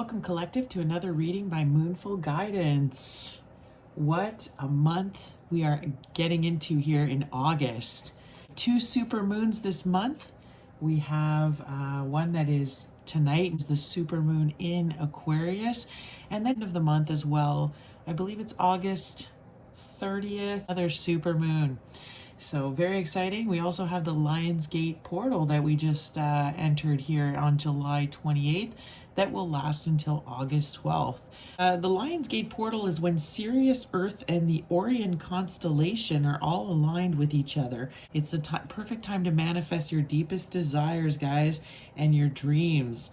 Welcome, Collective, to another reading by Moonful Guidance. What a month we are getting into here in August. 2 super moons this month. We have one that is tonight, is the super moon in Aquarius, and then end of the month as well. I believe it's August 30th, another super moon. So very exciting. We also have the Lionsgate portal that we just entered here on July 28th that will last until August 12th. The Lionsgate portal is when Sirius, Earth, and the Orion constellation are all aligned with each other. It's the perfect time to manifest your deepest desires, guys, and your dreams.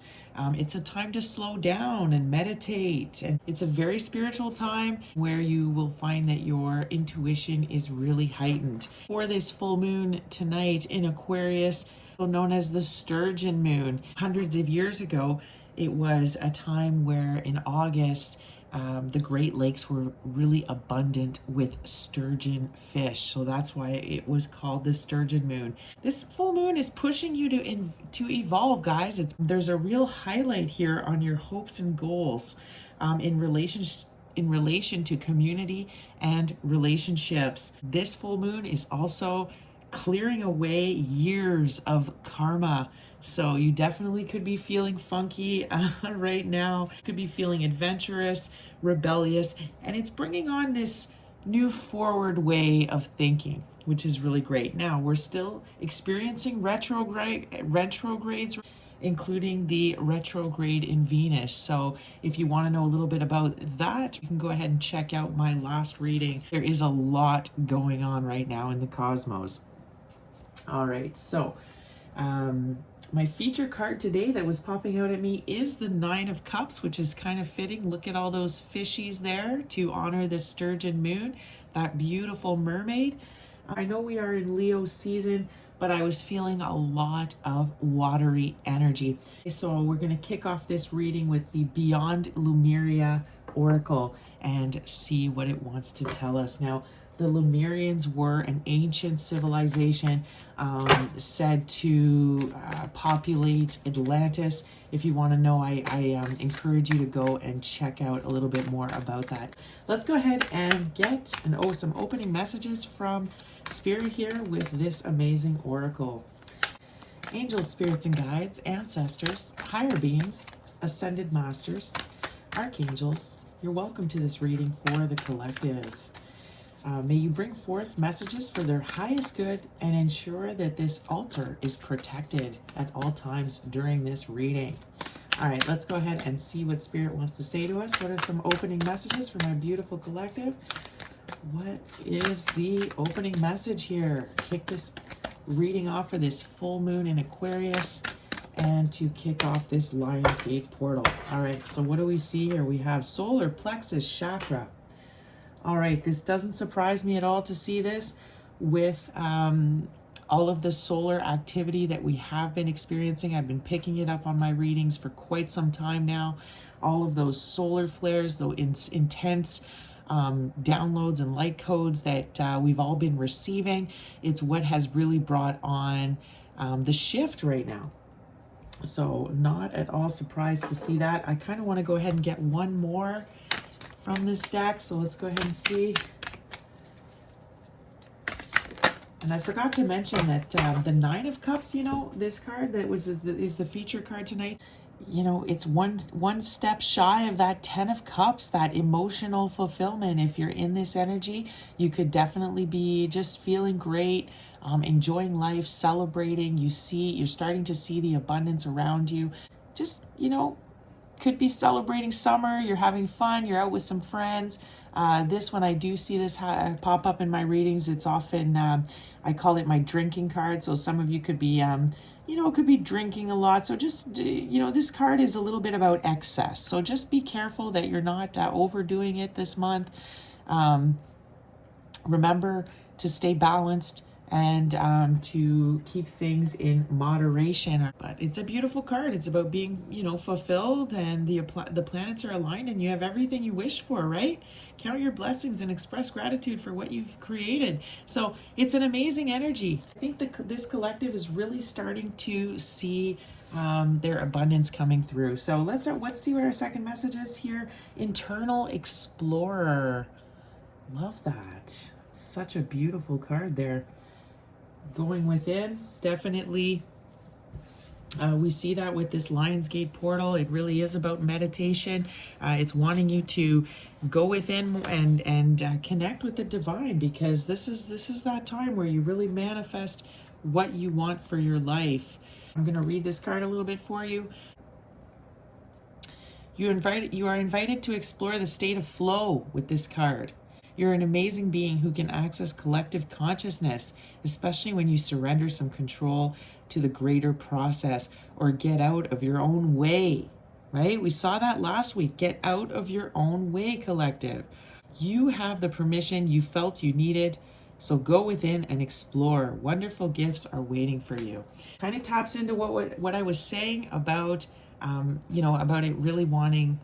It's a time to slow down and meditate, and it's a very spiritual time where you will find that your intuition is really heightened. For this full moon tonight in Aquarius, known as the Sturgeon moon, hundreds of years ago, it was a time where in August, the Great Lakes were really abundant with sturgeon fish. So that's why it was called the Sturgeon moon. This full moon is pushing you to evolve, guys. There's a real highlight here on your hopes and goals in relation to community and relationships. This full moon is also clearing away years of karma. So you definitely could be feeling funky right now. Could be feeling adventurous, rebellious, and it's bringing on this new forward way of thinking, which is really great. Now, we're still experiencing retrogrades, including the retrograde in Venus. So if you want to know a little bit about that, you can go ahead and check out my last reading. There is a lot going on right now in the cosmos. All right, so my feature card today that was popping out at me is the 9 of Cups, which is kind of fitting. Look at all those fishies there to honor the Sturgeon moon, that beautiful mermaid. I know we are in Leo season, but I was feeling a lot of watery energy. So we're going to kick off this reading with the Beyond Lemuria Oracle and see what it wants to tell us. Now, the Lemurians were an ancient civilization said to populate Atlantis. If you want to know, I encourage you to go and check out a little bit more about that. Let's go ahead and get some opening messages from Spirit here with this amazing oracle. Angels, spirits and guides, ancestors, higher beings, ascended masters, archangels, you're welcome to this reading for the collective. May you bring forth messages for their highest good and ensure that this altar is protected at all times during this reading. All right, let's go ahead and see what Spirit wants to say to us. What are some opening messages for my beautiful collective? What is the opening message here? Kick this reading off for this full moon in Aquarius and to kick off this Lionsgate portal. All right, so what do we see here? We have solar plexus chakra. All right, this doesn't surprise me at all to see this with all of the solar activity that we have been experiencing. I've been picking it up on my readings for quite some time now. All of those solar flares, those intense downloads and light codes that we've all been receiving. It's what has really brought on the shift right now. So not at all surprised to see that. I kind of want to go ahead and get one more from this deck, so let's go ahead and see. And I forgot to mention that the 9 of Cups, you know, this card that is the feature card tonight, you know, it's one step shy of that 10 of Cups, that emotional fulfillment. If you're in this energy, you could definitely be just feeling great, enjoying life, celebrating. You're starting to see the abundance around you. Just, you know, could be celebrating summer, you're having fun, you're out with some friends. This, when I do see this pop up in my readings, it's often, I call it my drinking card. So some of you could be, could be drinking a lot. So just, this card is a little bit about excess. So just be careful that you're not overdoing it this month. Remember to stay balanced. and to keep things in moderation. But it's a beautiful card. It's about being, fulfilled, and the planets are aligned, and you have everything you wished for, right? Count your blessings and express gratitude for what you've created. So it's an amazing energy. I think this collective is really starting to see their abundance coming through. So let's see what our second message is here. Internal Explorer. Love that. Such a beautiful card there. Going within, definitely. We see that with this Lionsgate portal. It really is about meditation. It's wanting you to go within and connect with the divine, because this is that time where you really manifest what you want for your life. I'm going to read this card a little bit for you. You are invited to explore the state of flow with this card. You're an amazing being who can access collective consciousness, especially when you surrender some control to the greater process or get out of your own way, right? We saw that last week. Get out of your own way, collective. You have the permission you felt you needed, so go within and explore. Wonderful gifts are waiting for you. Kind of taps into what I was saying about, about it really wanting.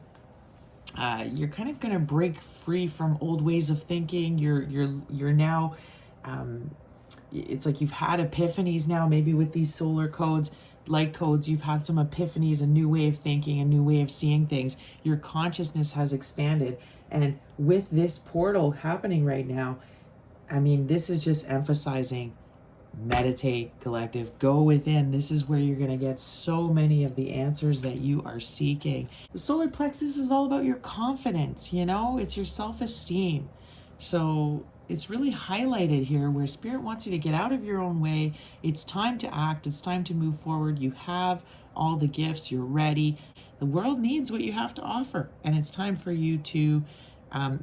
You're kind of going to break free from old ways of thinking. You're now, it's like you've had epiphanies now, maybe with these solar codes, light codes. You've had some epiphanies, a new way of thinking, a new way of seeing things. Your consciousness has expanded. And with this portal happening right now, I mean, this is just emphasizing meditate, collective. Go within. This is where you're going to get so many of the answers that you are seeking. The solar plexus is all about your confidence, it's your self-esteem. So it's really highlighted here where Spirit wants you to get out of your own way. It's time to act. It's time to move forward. You have all the gifts. You're ready. The world needs what you have to offer, and it's time for you to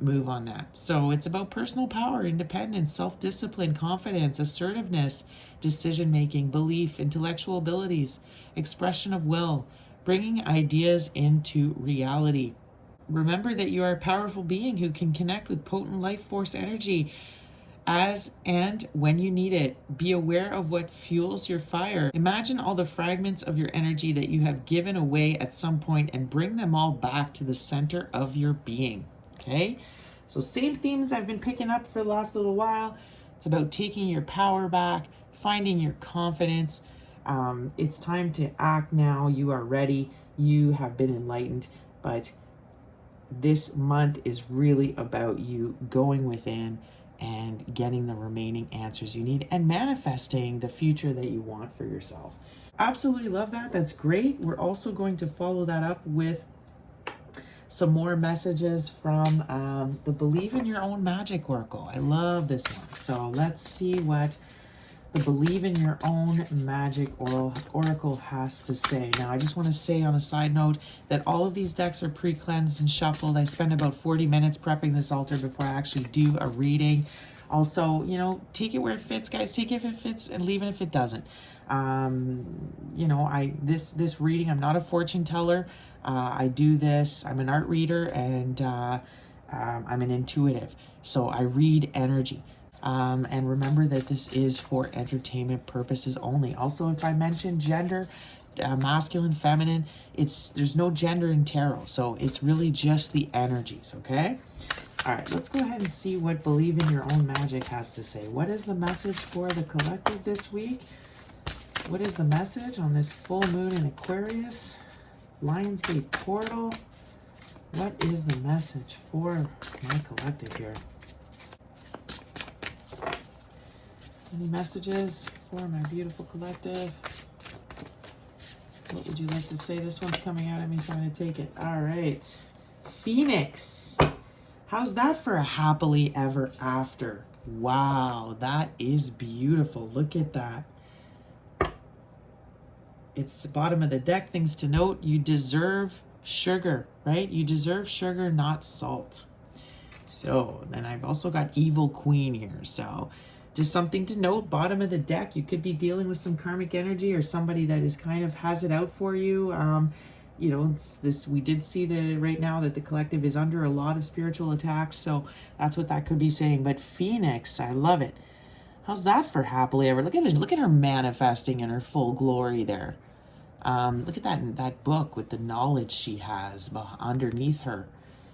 move on that. So it's about personal power, independence, self-discipline, confidence, assertiveness, decision-making, belief, intellectual abilities, expression of will, bringing ideas into reality. Remember that you are a powerful being who can connect with potent life force energy as and when you need it. Be aware of what fuels your fire. Imagine all the fragments of your energy that you have given away at some point and bring them all back to the center of your being. Okay, so same themes I've been picking up for the last little while. It's about taking your power back, finding your confidence. It's time to act now. You are ready. You have been enlightened. But this month is really about you going within and getting the remaining answers you need and manifesting the future that you want for yourself. Absolutely love that. That's great. We're also going to follow that up with some more messages from the Believe in Your Own Magic Oracle. I love this one. So let's see what the Believe in Your Own Magic Oracle has to say. Now, I just want to say on a side note that all of these decks are pre-cleansed and shuffled. I spend about 40 minutes prepping this altar before I actually do a reading. Also, take it where it fits, guys. Take it if it fits and leave it if it doesn't. This reading, I'm not a fortune teller. I do this. I'm an art reader, and I'm an intuitive. So I read energy. And remember that this is for entertainment purposes only. Also, if I mention gender, masculine, feminine, there's no gender in tarot. So it's really just the energies, okay? All right, let's go ahead and see what Believe in Your Own Magic has to say. What is the message for the collective this week? What is the message on this full moon in Aquarius? Lionsgate portal. What is the message for my collective here? Any messages for my beautiful collective? What would you like to say? This one's coming out at me, so I'm going to take it. All right. Phoenix. How's that for a happily ever after? Wow, that is beautiful. Look at that. It's the bottom of the deck. Things to note. You deserve sugar, right? You deserve sugar, not salt. So then I've also got Evil Queen here. So just something to note. Bottom of the deck. You could be dealing with some karmic energy or somebody that is kind of has it out for you. It's this. We did see right now that the collective is under a lot of spiritual attacks. So that's what that could be saying. But Phoenix, I love it. How's that for happily ever? Look at it. Look at her manifesting in her full glory there. Look at that book with the knowledge she has underneath her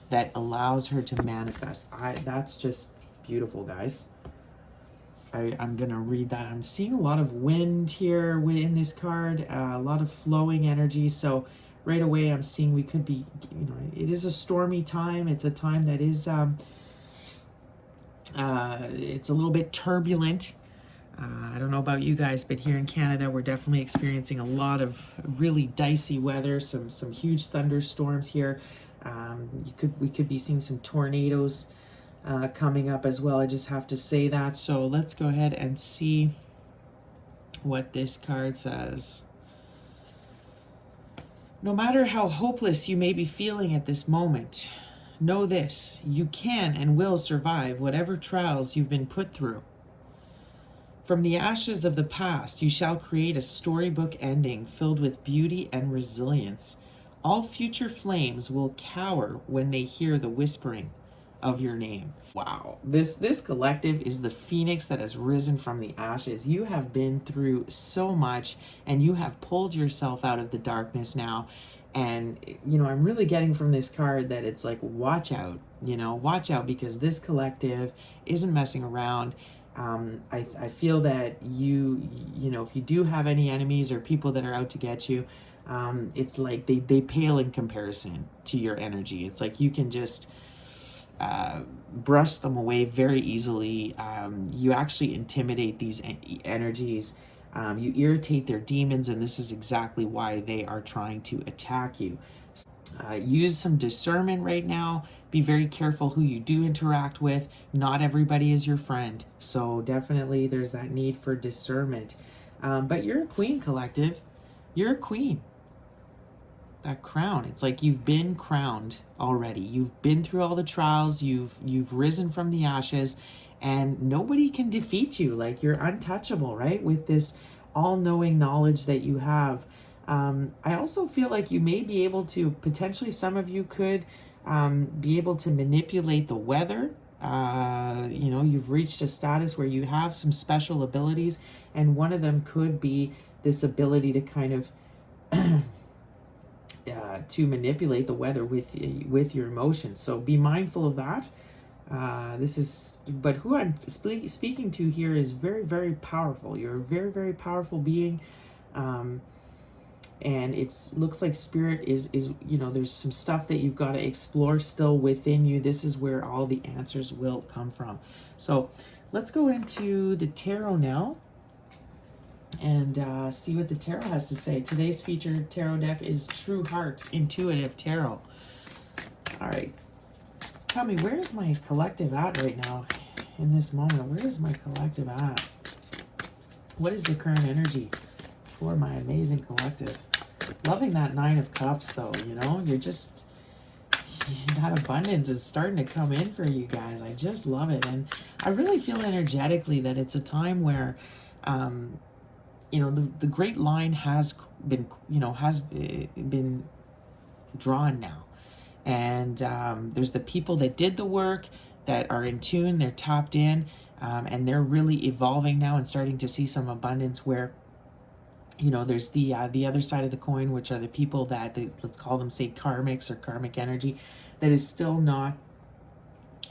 that allows her to manifest. That's just beautiful, guys. I'm gonna read that. I'm seeing a lot of wind here in this card, a lot of flowing energy. So right away, I'm seeing we could be, it is a stormy time. It's a time that is, it's a little bit turbulent. I don't know about you guys, but here in Canada, we're definitely experiencing a lot of really dicey weather, some huge thunderstorms here. We could be seeing some tornadoes coming up as well. I just have to say that. So let's go ahead and see what this card says. No matter how hopeless you may be feeling at this moment, know this: you can and will survive whatever trials you've been put through. From the ashes of the past, you shall create a storybook ending filled with beauty and resilience. All future flames will cower when they hear the whispering of your name. Wow. This collective is the phoenix that has risen from the ashes. You have been through so much, and you have pulled yourself out of the darkness now. And, I'm really getting from this card that it's like, watch out, watch out, because this collective isn't messing around. I feel that if you do have any enemies or people that are out to get you, it's like they pale in comparison to your energy. It's like you can just brush them away very easily. You actually intimidate these energies. You irritate their demons, and this is exactly why they are trying to attack you. Use some discernment right now. Be very careful who you do interact with. Not everybody is your friend. So definitely there's that need for discernment. But you're a queen, collective. You're a queen. That crown, it's like you've been crowned already. You've been through all the trials. You've risen from the ashes, and nobody can defeat you. Like, you're untouchable, right? With this all-knowing knowledge that you have. I also feel like you may be able to, potentially some of you could be able to manipulate the weather. You've reached a status where you have some special abilities, and one of them could be this ability to kind of to manipulate the weather with your emotions. So be mindful of that. But who I'm speaking to here is very, very powerful. You're a very, very powerful being. And looks like spirit is there's some stuff that you've got to explore still within you. This is where all the answers will come from. So let's go into the tarot now and see what the tarot has to say. Today's featured tarot deck is True Heart Intuitive Tarot. All right, tell me, where is my collective at right now in this moment? Where is my collective at? What is the current energy for my amazing collective? Loving that Nine of Cups, though. You're just, that abundance is starting to come in for you guys. I just love it. And I really feel energetically that it's a time where the great line has been drawn now. And there's the people that did the work, that are in tune, they're tapped in, and they're really evolving now and starting to see some abundance where, there's the other side of the coin, which are the people that, let's call them, say, karmics or karmic energy, that is still not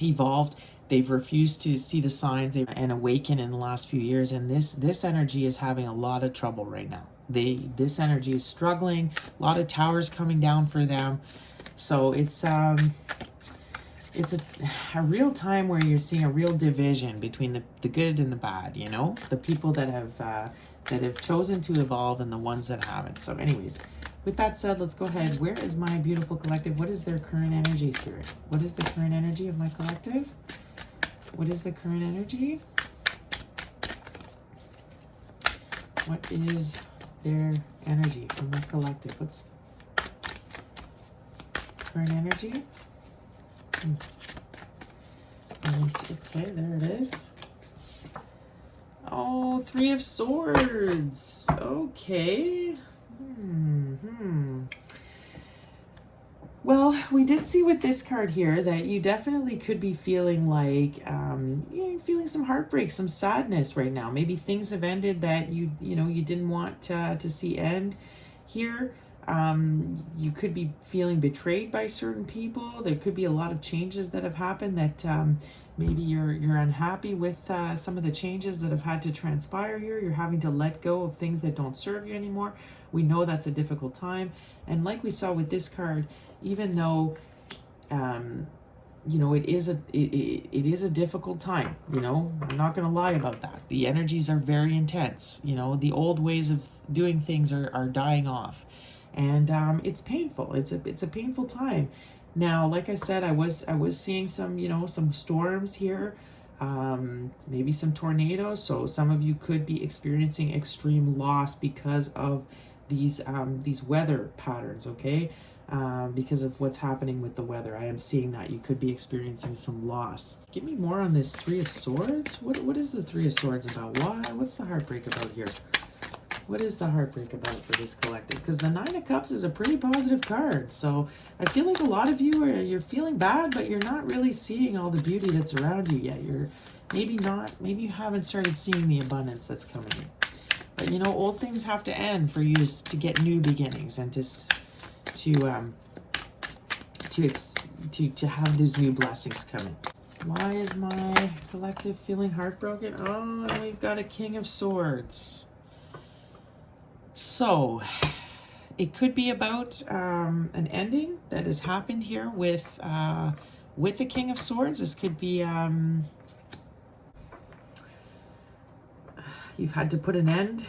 evolved. They've refused to see the signs and awaken in the last few years, and this energy is having a lot of trouble right now. This energy is struggling. A lot of towers coming down for them. So it's a real time where you're seeing a real division between the good and the bad. The people that have chosen to evolve and the ones that haven't. So, anyways. With that said, let's go ahead. Where is my beautiful collective? What is their current energy, Spirit? What is the current energy of my collective? What is the current energy? What is their energy from my collective? What's current energy? Okay, there it is. Oh, Three of Swords. Okay. Well, we did see with this card here that you definitely could be feeling like, feeling some heartbreak, some sadness right now. Maybe things have ended that you didn't want to see end here. You could be feeling betrayed by certain people. There could be a lot of changes that have happened that maybe you're unhappy with some of the changes that have had to transpire here. You're having to let go of things that don't serve you anymore. We know that's a difficult time. And like we saw with this card, even though it is a difficult time, I'm not going to lie about that. The energies are very intense. The old ways of doing things are dying off, and it's painful. It's a painful time. Now, like I said, I was seeing some storms here, maybe some tornadoes. So some of you could be experiencing extreme loss because of these weather patterns. Okay. Because of what's happening with the weather. I am seeing that you could be experiencing some loss. Give me more on this Three of Swords. What is the Three of Swords about? What's the heartbreak about here? What is the heartbreak about for this collective? Because the Nine of Cups is a pretty positive card. So I feel like a lot of you you're feeling bad, but you're not really seeing all the beauty that's around you yet. You're maybe you haven't started seeing the abundance that's coming in. But old things have to end for you to get new beginnings and to have those new blessings coming. Why is my collective feeling heartbroken? Oh, and we've got a King of Swords. So it could be about an ending that has happened here with the King of Swords. This could be you've had to put an end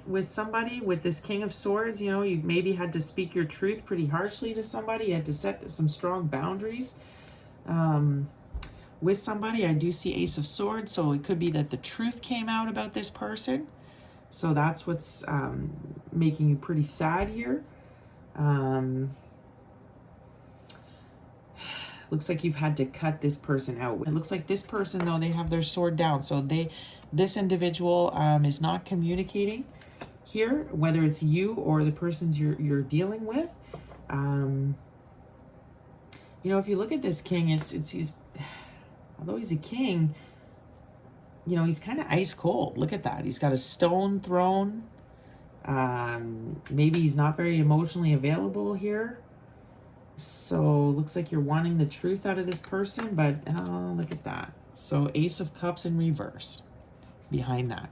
with somebody with this King of Swords. You maybe had to speak your truth pretty harshly to somebody. You had to set some strong boundaries with somebody. I do see Ace of Swords, so it could be that the truth came out about this person. So that's what's making you pretty sad here. Looks like you've had to cut this person out. It looks like this person, though, they have their sword down. So this individual is not communicating here, whether it's you or the persons you're dealing with. If you look at this king, he's although he's a king, he's kind of ice cold. Look at that. He's got a stone throne. Maybe he's not very emotionally available here. So looks like you're wanting the truth out of this person, but look at that. So Ace of Cups in reverse behind that.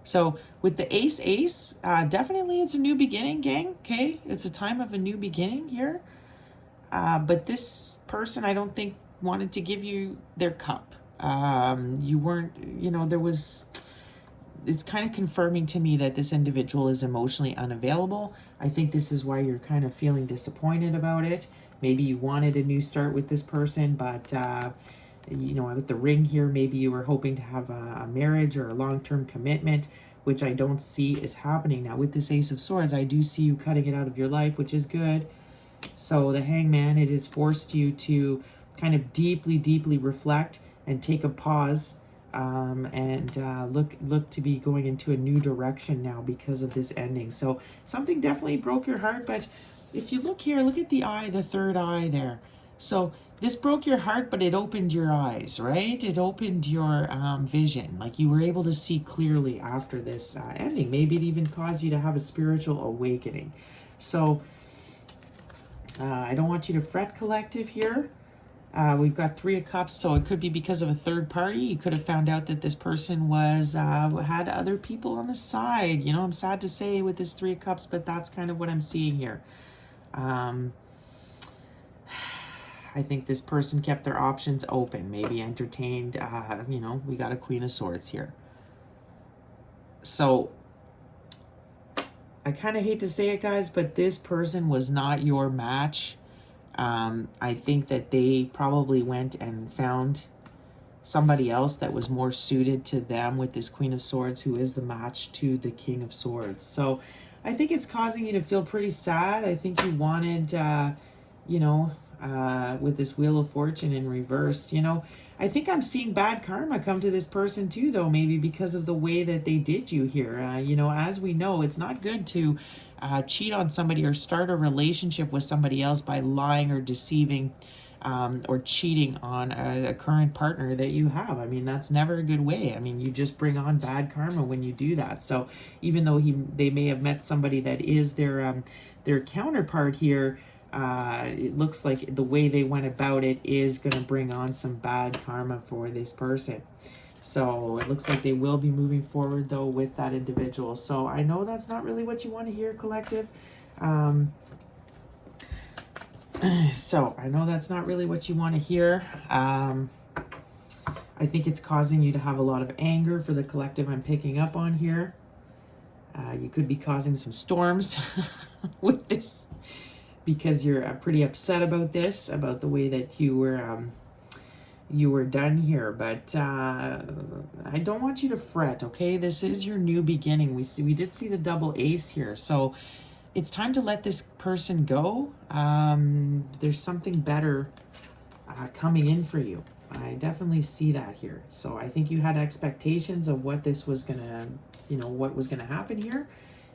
So with the ace, definitely it's a new beginning, gang. Okay, it's a time of a new beginning here. But this person, I don't think, wanted to give you their cup. You weren't, it's kind of confirming to me that this individual is emotionally unavailable. I think this is why you're kind of feeling disappointed about it. Maybe you wanted a new start with this person, but with the ring here, maybe you were hoping to have a marriage or a long-term commitment, which I don't see is happening. Now with this Ace of Swords, I do see you cutting it out of your life, which is good. So the Hangman, it has forced you to kind of deeply reflect and take a pause and look to be going into a new direction now because of this ending. So something definitely broke your heart, but if you look here, look at the eye, the third eye there. So this broke your heart, but it opened your eyes, right? It opened your vision. Like you were able to see clearly after this ending. Maybe it even caused you to have a spiritual awakening. So I don't want you to fret, collective, here. We've got Three of Cups, so it could be because of a third party. You could have found out that this person had other people on the side. I'm sad to say with this Three of Cups, but that's kind of what I'm seeing here. I think this person kept their options open, maybe entertained. We got a Queen of Swords here. So I kind of hate to say it, guys, but this person was not your match. I think that they probably went and found somebody else that was more suited to them with this Queen of Swords, who is the match to the King of Swords. So I think it's causing you to feel pretty sad. I think you wanted, with this Wheel of Fortune in reverse, I think I'm seeing bad karma come to this person too, though, maybe because of the way that they did you here. As we know, it's not good to cheat on somebody or start a relationship with somebody else by lying or deceiving or cheating on a current partner that you have. I mean, that's never a good way. I mean, you just bring on bad karma when you do that. So even though they may have met somebody that is their counterpart here, it looks like the way they went about it is going to bring on some bad karma for this person. So it looks like they will be moving forward, though, with that individual. So I know that's not really what you want to hear, collective. So I know that's not really what you want to hear. I think it's causing you to have a lot of anger for the collective I'm picking up on here. You could be causing some storms with this because you're pretty upset about this, about the way that you were done here. But I don't want you to fret, okay? This is your new beginning. We did see the double ace here, so it's time to let this person go. There's something better coming in for you. I definitely see that here. So I think you had expectations of what this was gonna, what was gonna happen here,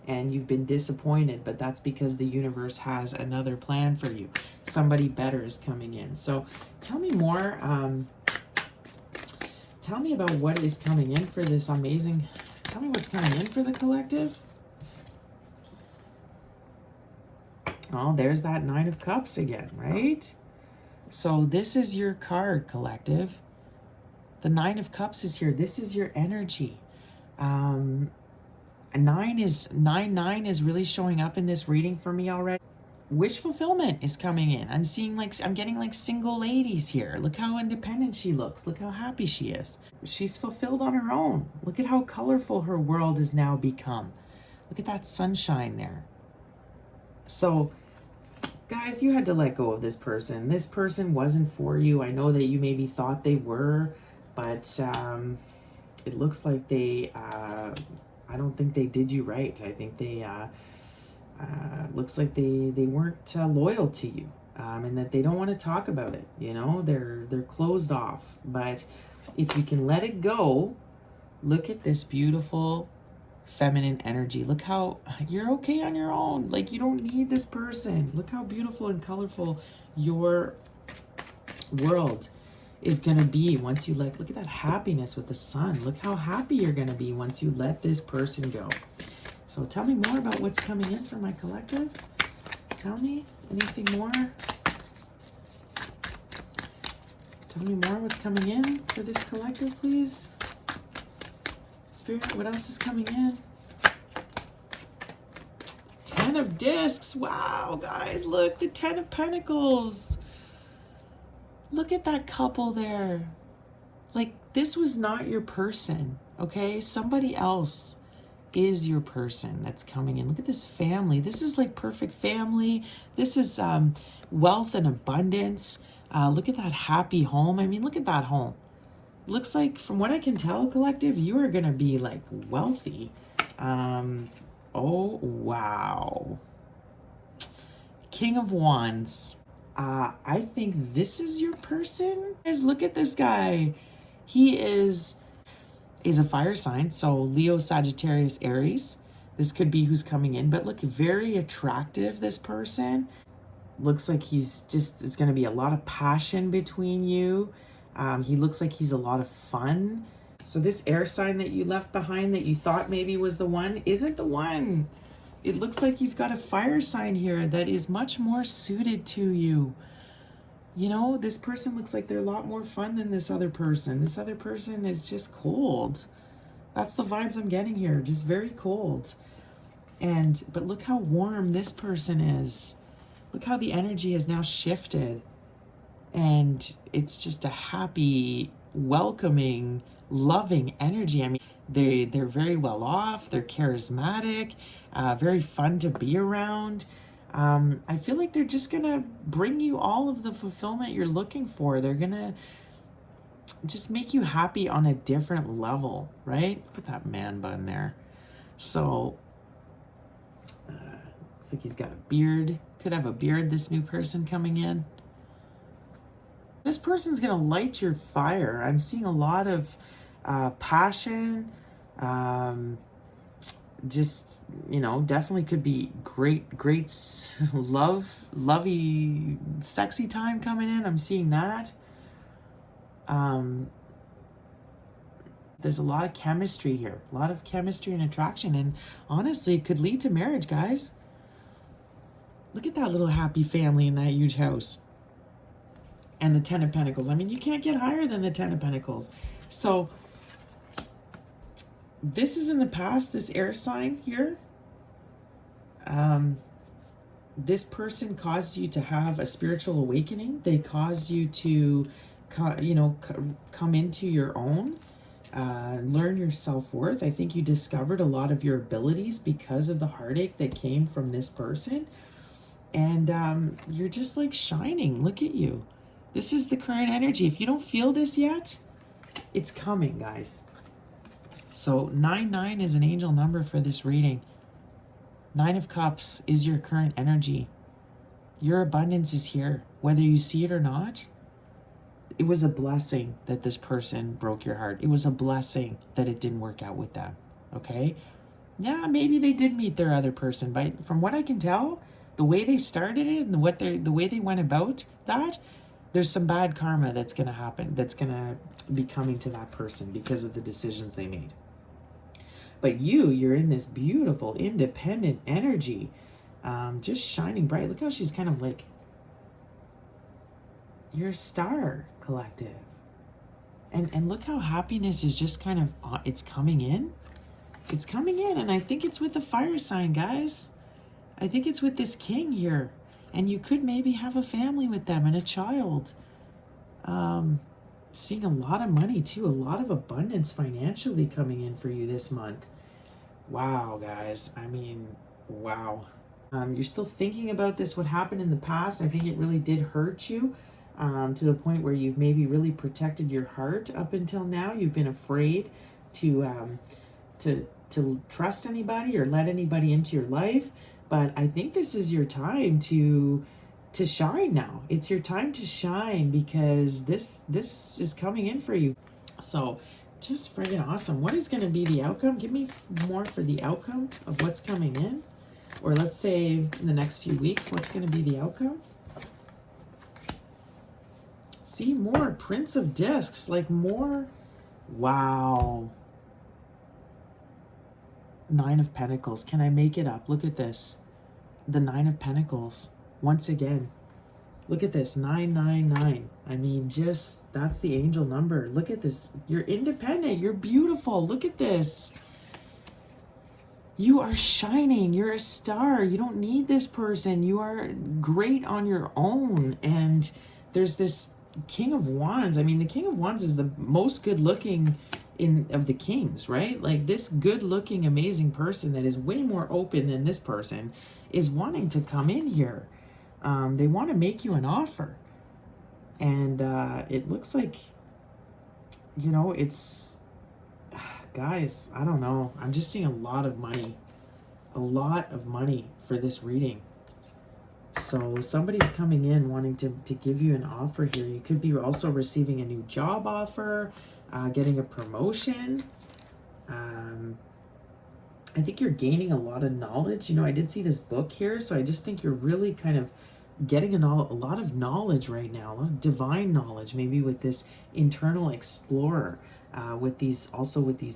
and you've been disappointed, but that's because the universe has another plan for you. Somebody better is coming in. So tell me more. Tell me about what is coming in for this amazing, tell me what's coming in for the collective. Oh, there's that Nine of Cups again, right? So this is your card, collective. The Nine of Cups is here. This is your energy. Nine is really showing up in this reading for me already. Wish fulfillment is coming in. I'm getting like single ladies here. Look how independent she looks. Look how happy she is. She's fulfilled on her own. Look at how colorful her world has now become. Look at that sunshine there. So, guys, you had to let go of this person. This person wasn't for you. I know that you maybe thought they were, but it looks like they, I don't think they did you right. I think they, looks like they weren't loyal to you, and that they don't want to talk about it. They're closed off. But if you can let it go, look at this beautiful feminine energy. Look how you're okay on your own. Like, you don't need this person. Look how beautiful and colorful your world is gonna be once you look at that happiness with the sun. Look how happy you're gonna be once you let this person go. So tell me more about what's coming in for my collective. Tell me anything more. Tell me more what's coming in for this collective, please. Spirit, what else is coming in? Ten of Discs. Wow, guys, look, the Ten of Pentacles. Look at that couple there. Like, this was not your person, okay? Somebody else is your person that's coming in. Look at this family. This is like perfect family. This is wealth and abundance. Look at that happy home. I mean, look at that home. Looks like, from what I can tell, collective, you are gonna be like wealthy. Oh wow. King of Wands. I think this is your person. Guys, look at this guy. He is a fire sign, so Leo, Sagittarius, Aries. This could be who's coming in, but look, very attractive, this person. Looks like it's going to be a lot of passion between you. He looks like he's a lot of fun. So this air sign that you left behind that you thought maybe was the one isn't the one. It looks like you've got a fire sign here that is much more suited to you. This person looks like they're a lot more fun than this other person. This other person is just cold. That's the vibes I'm getting here, just very cold. But look how warm this person is. Look how the energy has now shifted. And it's just a happy, welcoming, loving energy. I mean, they're very well off. They're charismatic, very fun to be around. I feel like they're just going to bring you all of the fulfillment you're looking for. They're going to just make you happy on a different level, right? Look at that man bun there. So, looks like he's got a beard. Could have a beard, this new person coming in. This person's going to light your fire. I'm seeing a lot of passion. just, you know, definitely could be great lovey, sexy time coming in. I'm seeing that. There's a lot of chemistry here, a lot of chemistry and attraction, and honestly, it could lead to marriage, guys. Look at that little happy family in that huge house. And the Ten of Pentacles. I mean, you can't get higher than the Ten of Pentacles. So this is in the past, this air sign here. This person caused you to have a spiritual awakening. They caused you to, you know, come into your own, learn your self-worth. I think you discovered a lot of your abilities because of the heartache that came from this person. And you're just like shining. Look at you. This is the current energy. If you don't feel this yet, it's coming, guys. So 99 is an angel number for this reading. 9 of Cups is your current energy. Your abundance is here, whether you see it or not. It was a blessing that this person broke your heart. It was a blessing that it didn't work out with them, okay? Yeah, maybe they did meet their other person, but from what I can tell, the way they started it and the way they went about that, there's some bad karma that's going to happen, that's going to be coming to that person because of the decisions they made. But you're in this beautiful, independent energy, just shining bright. Look how she's kind of like, you're a star, collective. And look how happiness is just kind of, it's coming in. It's coming in, and I think it's with the fire sign, guys. I think it's with this king here. And you could maybe have a family with them and a child. Seeing a lot of money too, a lot of abundance financially coming in for you this month. Wow, guys. I mean, wow. You're still thinking about this, what happened in the past. I think it really did hurt you to the point where you've maybe really protected your heart up until now. You've been afraid to trust anybody or let anybody into your life. But I think this is your time to shine now. It's your time to shine because this is coming in for you. So just friggin' awesome. What is going to be the outcome? Give me more for the outcome of what's coming in. Or let's say in the next few weeks, what's going to be the outcome? See, more Prince of Discs, like more. Wow. 9 of Pentacles. Can I make it up? Look at this. The 9 of Pentacles. Once again. Look at this. 999. I mean, just, that's the angel number. Look at this. You're independent. You're beautiful. Look at this. You are shining. You're a star. You don't need this person. You are great on your own. And there's this King of Wands. I mean, the King of Wands is the most good looking of the kings, right? Like this good looking, amazing person that is way more open than this person is wanting to come in here. They want to make you an offer. And it looks like, you know, it's, guys, I don't know. I'm just seeing a lot of money for this reading. So somebody's coming in wanting to give you an offer here. You could be also receiving a new job offer, getting a promotion. I think you're gaining a lot of knowledge. You know, I did see this book here, so I just think you're really kind of getting a lot of knowledge right now, a lot of divine knowledge, maybe with this internal explorer, with these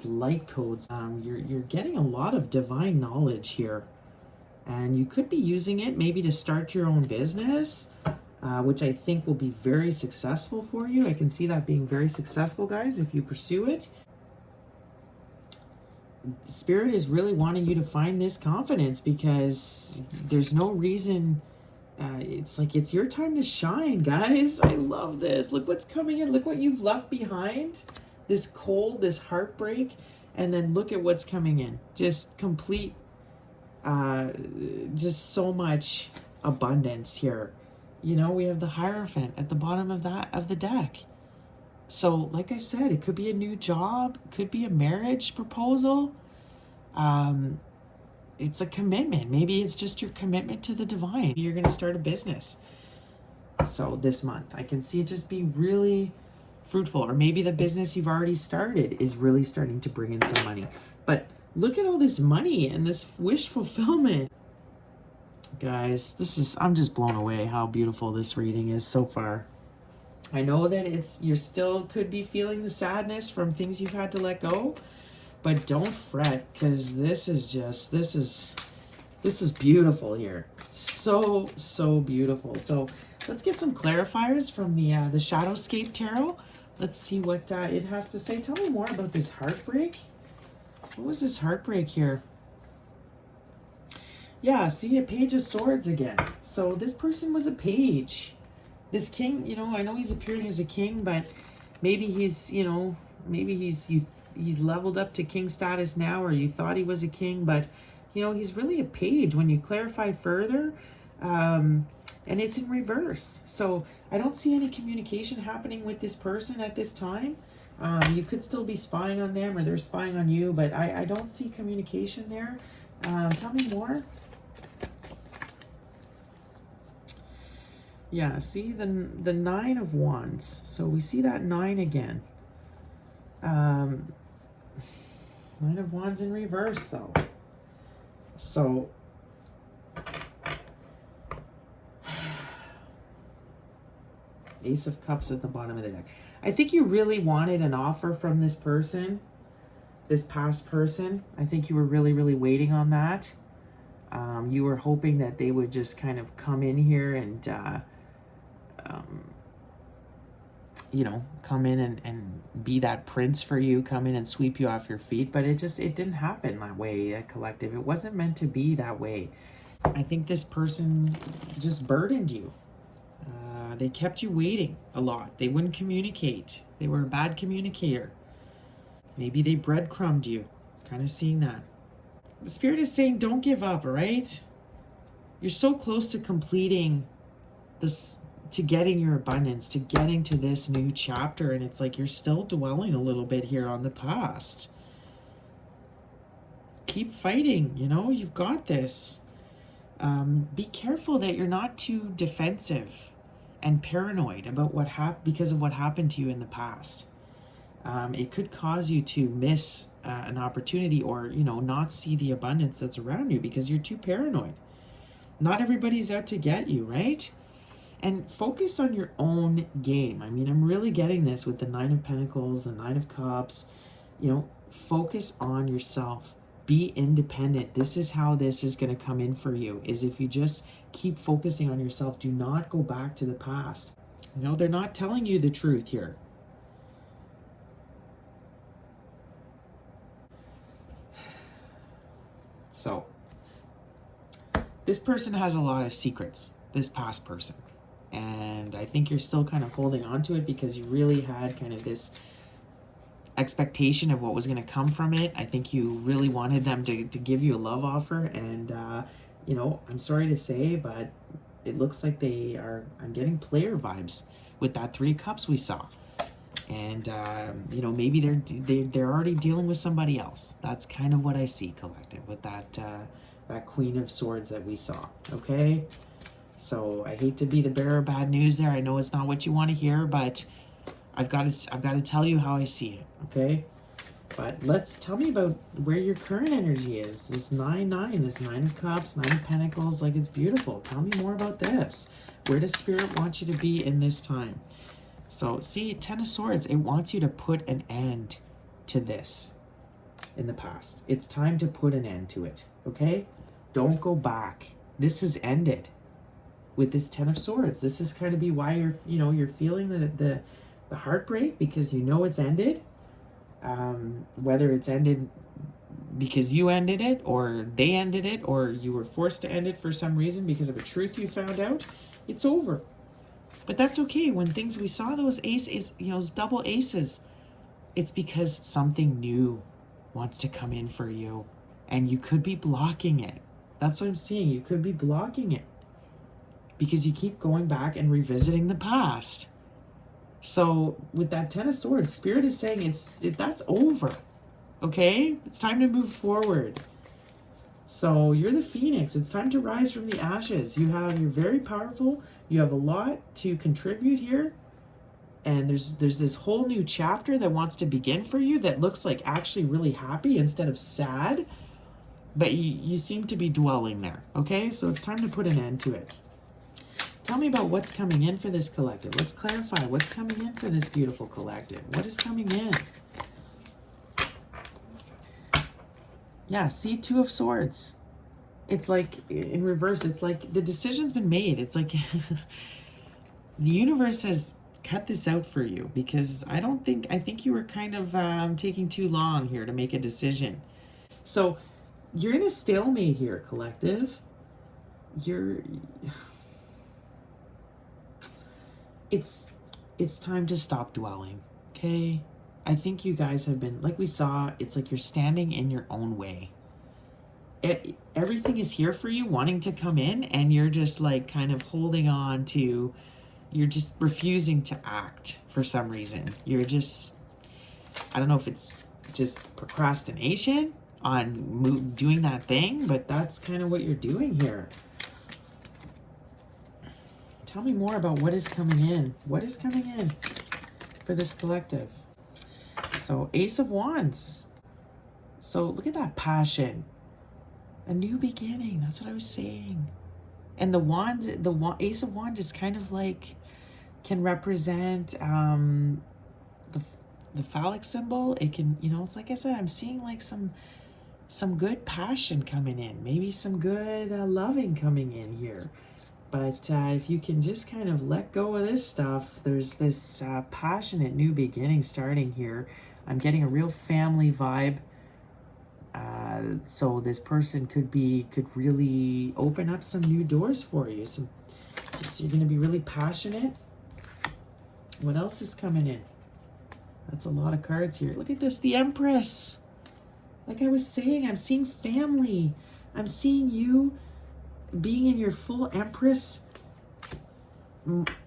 light codes. You're getting a lot of divine knowledge here, and you could be using it maybe to start your own business, which I think will be very successful for you. I can see that being very successful, guys, if you pursue it. Spirit is really wanting you to find this confidence because there's no reason. It's like it's your time to shine, guys. I love this. Look what's coming in. Look what you've left behind. This cold, this heartbreak, and then look at what's coming in. Just complete, just so much abundance here. You know, we have the Hierophant at the bottom of the deck. So, like I said, it could be a new job, could be a marriage proposal. It's a commitment. Maybe it's just your commitment to the divine. You're going to start a business. So this month, I can see it just be really fruitful. Or maybe the business you've already started is really starting to bring in some money. But Look at all this money and this wish fulfillment. Guys, I'm just blown away how beautiful this reading is so far. I know that you're still could be feeling the sadness from things you've had to let go, but don't fret, because this is beautiful here. So beautiful. So let's get some clarifiers from the Shadowscape Tarot. Let's see what it has to say. Tell me more about this heartbreak. What was this heartbreak here? Yeah, see, a Page of Swords again. So this person was a page. This king, you know, I know he's appearing as a king, but maybe he's, you know, maybe he's leveled up to king status now, or you thought he was a king, but, you know, he's really a page when you clarify further. And it's in reverse. So I don't see any communication happening with this person at this time. You could still be spying on them, or they're spying on you, but I don't see communication there. Tell me more. Yeah, see the Nine of Wands. So we see that 9 again. 9 of Wands in reverse, though. So Ace of Cups at the bottom of the deck. I think you really wanted an offer from this person, this past person. I think you were really waiting on that. You were hoping that they would just kind of come in here and you know, come in and be that prince for you, come in and sweep you off your feet, but it didn't happen that way, collective. It wasn't meant to be that way. I think this person just burdened you. They kept you waiting a lot. They wouldn't communicate. They were a bad communicator. Maybe they breadcrumbed you. Kind of seeing that. The Spirit is saying, don't give up, all right? You're so close to completing this, to getting your abundance, to getting to this new chapter, and it's like you're still dwelling a little bit here on the past. Keep fighting, you know, you've got this. Be careful that you're not too defensive and paranoid about because of what happened to you in the past. It could cause you to miss an opportunity, or, you know, not see the abundance that's around you because you're too paranoid. Not everybody's out to get you, right? And focus on your own game. I mean, I'm really getting this with the 9 of Pentacles, the 9 of Cups. You know, focus on yourself. Be independent. This is how this is going to come in for you, is if you just keep focusing on yourself. Do not go back to the past. You know, they're not telling you the truth here. So, this person has a lot of secrets, this past person. And I think you're still kind of holding on to it because you really had kind of this expectation of what was going to come from it. I think you really wanted them to give you a love offer. And, you know, I'm sorry to say, but it looks like I'm getting player vibes with that 3 of Cups we saw. And, you know, maybe they're already dealing with somebody else. That's kind of what I see, collective, with that Queen of Swords that we saw, okay? So I hate to be the bearer of bad news there. I know it's not what you want to hear, but I've got to tell you how I see it, okay? But tell me about where your current energy is. This 9-9, this 9 of Cups, 9 of Pentacles, like, it's beautiful. Tell me more about this. Where does Spirit want you to be in this time? So, see, 10 of Swords, it wants you to put an end to this in the past. It's time to put an end to it, okay? Don't go back. This has ended with this 10 of Swords. This is kind of be why you're feeling the heartbreak, because you know it's ended. Whether it's ended because you ended it, or they ended it, or you were forced to end it for some reason because of a truth you found out, it's over. But that's okay. When we saw those aces, you know, those double aces, it's because something new wants to come in for you, and you could be blocking it. That's what I'm seeing. You could be blocking it because you keep going back and revisiting the past. So with that 10 of Swords, Spirit is saying that's over. Okay? It's time to move forward. So you're the Phoenix. It's time to rise from the ashes. You're very powerful. You have a lot to contribute here. And there's this whole new chapter that wants to begin for you that looks like actually really happy instead of sad. But you seem to be dwelling there, okay? So it's time to put an end to it. Tell me about what's coming in for this collective. Let's clarify what's coming in for this beautiful collective. What is coming in? Yeah, see, Two of Swords. It's like in reverse. It's like the decision's been made. It's like the universe has cut this out for you because I think you were kind of taking too long here to make a decision. So you're in a stalemate here, collective. It's time to stop dwelling, okay? I think you guys have been, like we saw, it's like you're standing in your own way. Everything is here for you, wanting to come in, and you're just like kind of holding on to, you're just refusing to act for some reason. You're just, I don't know if it's just procrastination on doing that thing, but that's kind of what you're doing here. Tell me more about what is coming in. What is coming in for this collective? So, Ace of Wands. So, look at that passion. A new beginning. That's what I was saying. And the Ace of Wands is kind of like, can represent the phallic symbol. It can, you know, it's like I said, I'm seeing like some good passion coming in. Maybe some good loving coming in here. But if you can just kind of let go of this stuff, there's this passionate new beginning starting here. I'm getting a real family vibe. So this person could really open up some new doors for you. You're going to be really passionate. What else is coming in? That's a lot of cards here. Look at this, the Empress. Like I was saying, I'm seeing family. I'm seeing you being in your full Empress,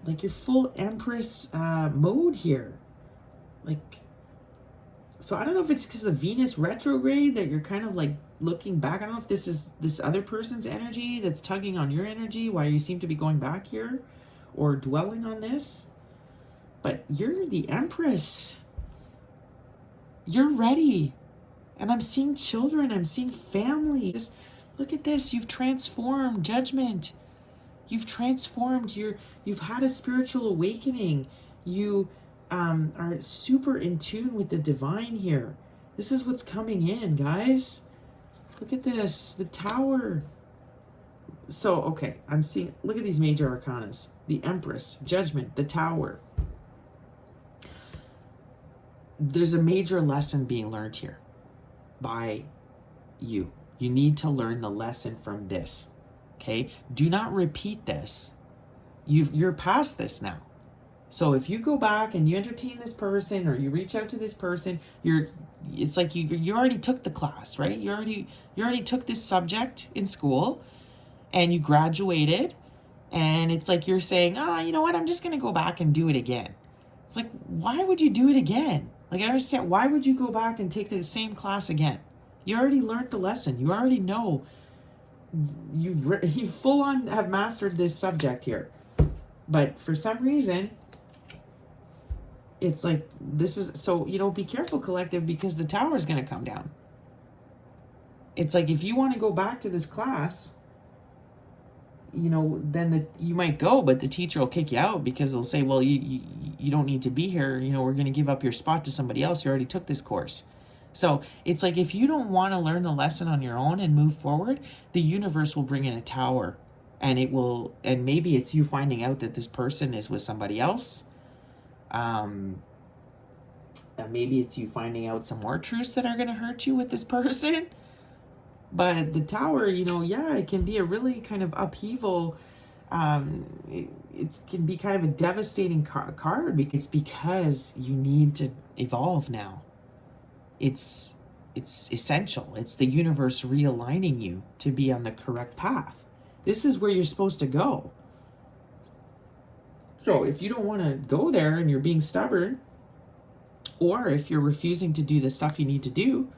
like your full Empress mode here. Like, so I don't know if it's because of Venus retrograde that you're kind of like looking back. I don't know if this is this other person's energy that's tugging on your energy, why you seem to be going back here or dwelling on this. But you're the Empress. You're ready. And I'm seeing children. I'm seeing family. Look at this. You've transformed. Judgment. You've transformed. You've had a spiritual awakening. You are super in tune with the divine here. This is what's coming in, guys. Look at this. The Tower. So, okay. I'm seeing, look at these major arcanas. The Empress, Judgment, the Tower. There's a major lesson being learned here by you. You need to learn the lesson from this, okay? Do not repeat this. You're past this now. So if you go back and you entertain this person or you reach out to this person, it's like you already took the class, right? You already took this subject in school and you graduated, and it's like you're saying, you know what? I'm just going to go back and do it again. It's like, why would you do it again? Like, I understand, why would you go back and take the same class again? You already learned the lesson. You already know. You full on have mastered this subject here. But for some reason, it's like, this is, so, you know, be careful, collective, because the Tower is going to come down. It's like, if you want to go back to this class, you know, then you might go, but the teacher will kick you out because they'll say, well, you don't need to be here. You know, we're going to give up your spot to somebody else. You already took this course. So it's like, if you don't want to learn the lesson on your own and move forward, the universe will bring in a Tower, and and maybe it's you finding out that this person is with somebody else. And maybe it's you finding out some more truths that are going to hurt you with this person. But the Tower, you know, yeah, it can be a really kind of upheaval. It can be kind of a devastating card. It's because you need to evolve now. It's essential. It's the universe realigning you to be on the correct path. This is where you're supposed to go. So if you don't want to go there and you're being stubborn, or if you're refusing to do the stuff you need to do,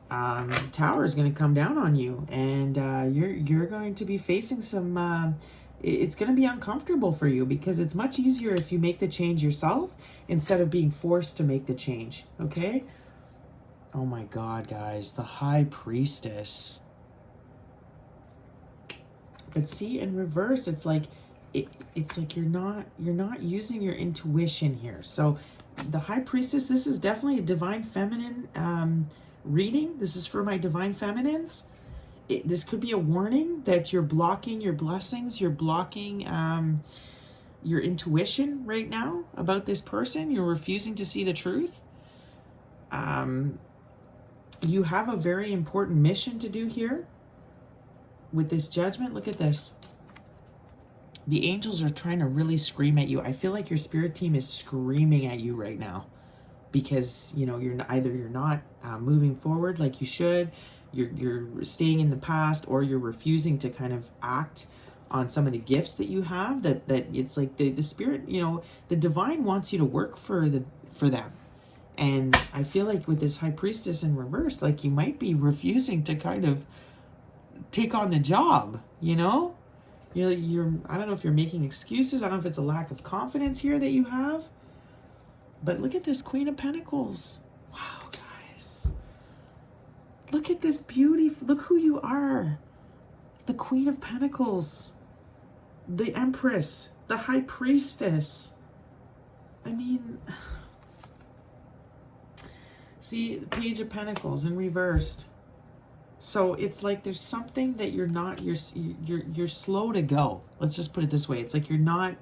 the Tower is going to come down on you, and you're going to be facing some it's going to be uncomfortable for you, because it's much easier if you make the change yourself instead of being forced to make the change. Okay. Oh my God, guys, the High Priestess. But see, in reverse, it's like it's like you're not using your intuition here. So the High Priestess, this is definitely a divine feminine reading. This is for my divine feminines. This could be a warning that you're blocking your blessings, you're blocking your intuition right now about this person. You're refusing to see the truth. You have a very important mission to do here with this Judgment. Look at this. The angels are trying to really scream at you. I feel like your spirit team is screaming at you right now, because you know you're not moving forward like you should. You're staying in the past, or you're refusing to kind of act on some of the gifts that you have. That it's like the spirit, you know, the divine wants you to work for them. And I feel like with this High Priestess in reverse, like you might be refusing to kind of take on the job, you know? You're I don't know if you're making excuses. I don't know if it's a lack of confidence here that you have. But look at this Queen of Pentacles. Wow, guys. Look at this beauty. Look who you are. The Queen of Pentacles. The Empress. The High Priestess. I mean... See, the Page of Pentacles in reversed. So it's like there's something that you're not, you're slow to go. Let's just put it this way. It's like you're not,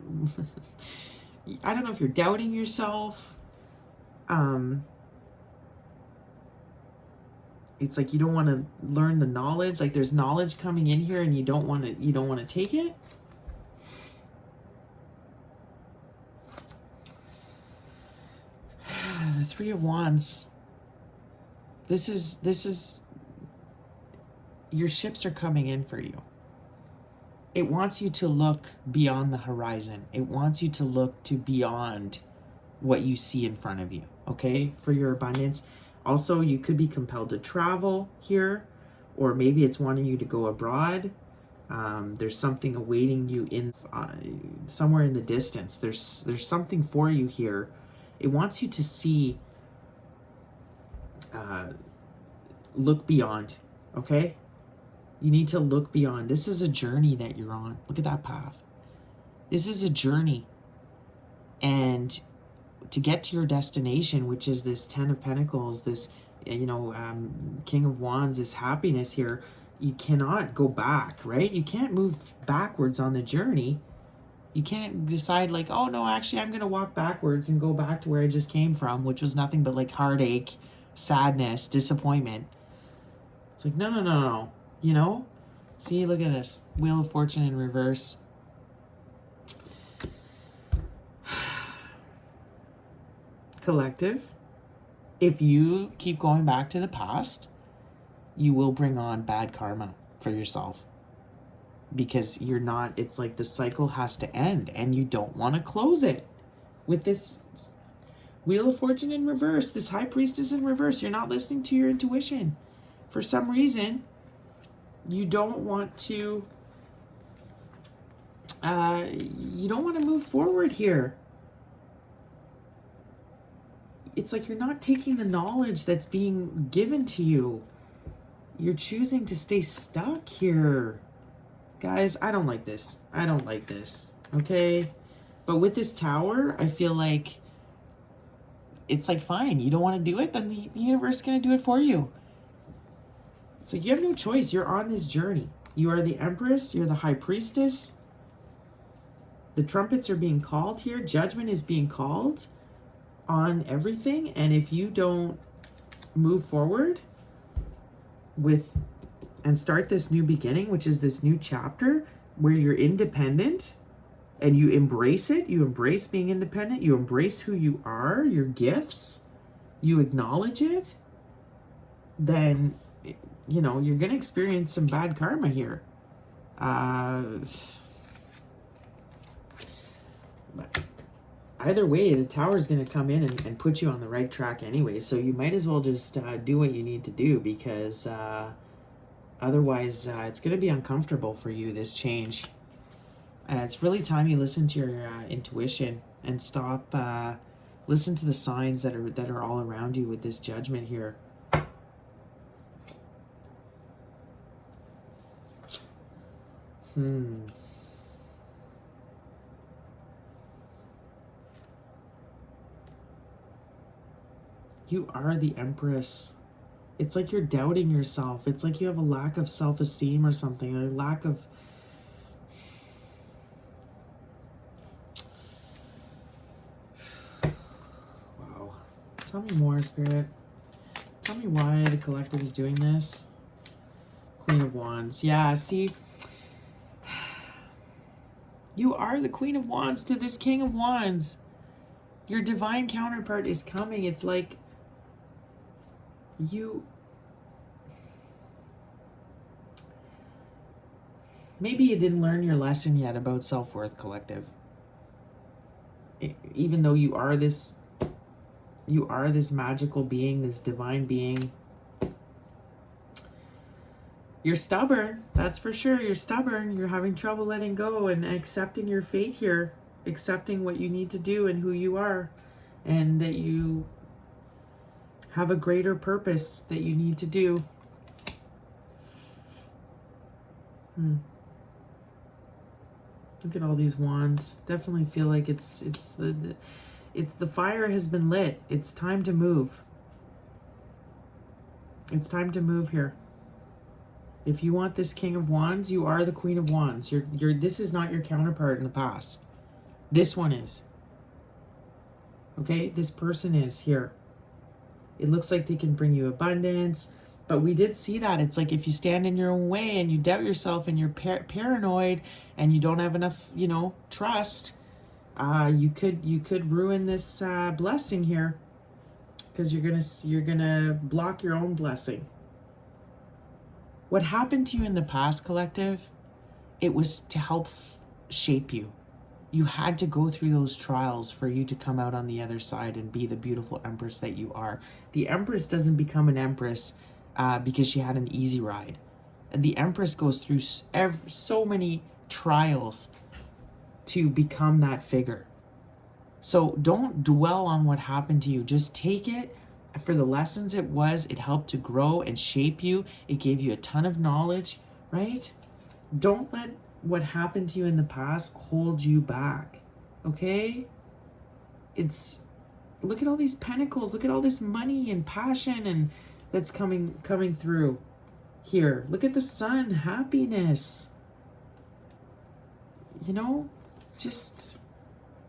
I don't know if you're doubting yourself. It's like you don't want to learn the knowledge. Like there's knowledge coming in here and you don't want to take it. The Three of Wands. This is your ships are coming in for you. It wants you to look beyond the horizon. It wants you to look to beyond what you see in front of you, okay? For your abundance. Also, you could be compelled to travel here, or maybe it's wanting you to go abroad. There's something awaiting you in somewhere in the distance. There's something for you here. It wants you to see, look beyond, okay? You need to look beyond. This is a journey that you're on. Look at that path. This is a journey. And to get to your destination, which is this Ten of Pentacles, this, you know, King of Wands, this happiness here, you cannot go back, right? You can't move backwards on the journey. You can't decide like, oh no, actually I'm going to walk backwards and go back to where I just came from, which was nothing but like heartache, sadness, disappointment. It's like, no. You know? See, look at this. Wheel of Fortune in reverse. Collective. If you keep going back to the past, you will bring on bad karma for yourself. Because you're not, it's like the cycle has to end and you don't want to close it. With this Wheel of Fortune in reverse, this High Priestess in reverse, you're not listening to your intuition. For some reason, you don't want to move forward here. It's like you're not taking the knowledge that's being given to you. You're choosing to stay stuck here. Guys, I don't like this. I don't like this. Okay? But with this Tower, I feel like it's like, fine, you don't want to do it, then the universe is going to do it for you. It's like you have no choice. You're on this journey. You are the Empress. You're the High Priestess. The trumpets are being called here. Judgment is being called on everything. And if you don't move forward with and start this new beginning, which is this new chapter where you're independent and you embrace it, you embrace being independent, you embrace who you are, your gifts, you acknowledge it, then, you know, you're going to experience some bad karma here. But either way, the Tower is going to come in and put you on the right track anyway. So you might as well just do what you need to do, because otherwise it's going to be uncomfortable for you, this change. It's really time you listen to your intuition and stop listen to the signs that are all around you with this judgment here. You are the Empress. It's like you're doubting yourself. It's like you have a lack of self-esteem or something, a lack of... Wow. Tell me more, Spirit. Tell me why the collective is doing this. Queen of Wands. Yeah, see? You are the Queen of Wands to this King of Wands. Your divine counterpart is coming. It's like you... Maybe you didn't learn your lesson yet about self-worth, collective. Even though you are this magical being, this divine being. You're stubborn, that's for sure. You're stubborn. You're having trouble letting go and accepting your fate here. Accepting what you need to do and who you are. And that you have a greater purpose that you need to do. Look at all these wands. Definitely feel like it's the fire has been lit. It's time to move. It's time to move here. If you want this King of Wands, you are the Queen of Wands. This is not your counterpart in the past. This one is. Okay? This person is here. It looks like they can bring you abundance. But we did see that. It's like if you stand in your own way and you doubt yourself and you're paranoid and you don't have enough, trust, you could ruin this blessing here, because you're gonna block your own blessing. What happened to you in the past, collective? It was to help shape you. You had to go through those trials for you to come out on the other side and be the beautiful Empress that you are. The Empress doesn't become an Empress because she had an easy ride. And the Empress goes through so many trials to become that figure. So don't dwell on what happened to you. Just take it for the lessons it was. It helped to grow and shape you. It gave you a ton of knowledge, right? Don't let what happened to you in the past hold you back, okay? Look at all these pentacles. Look at all this money and passion and that's coming through here. Look at the sun, happiness. Just,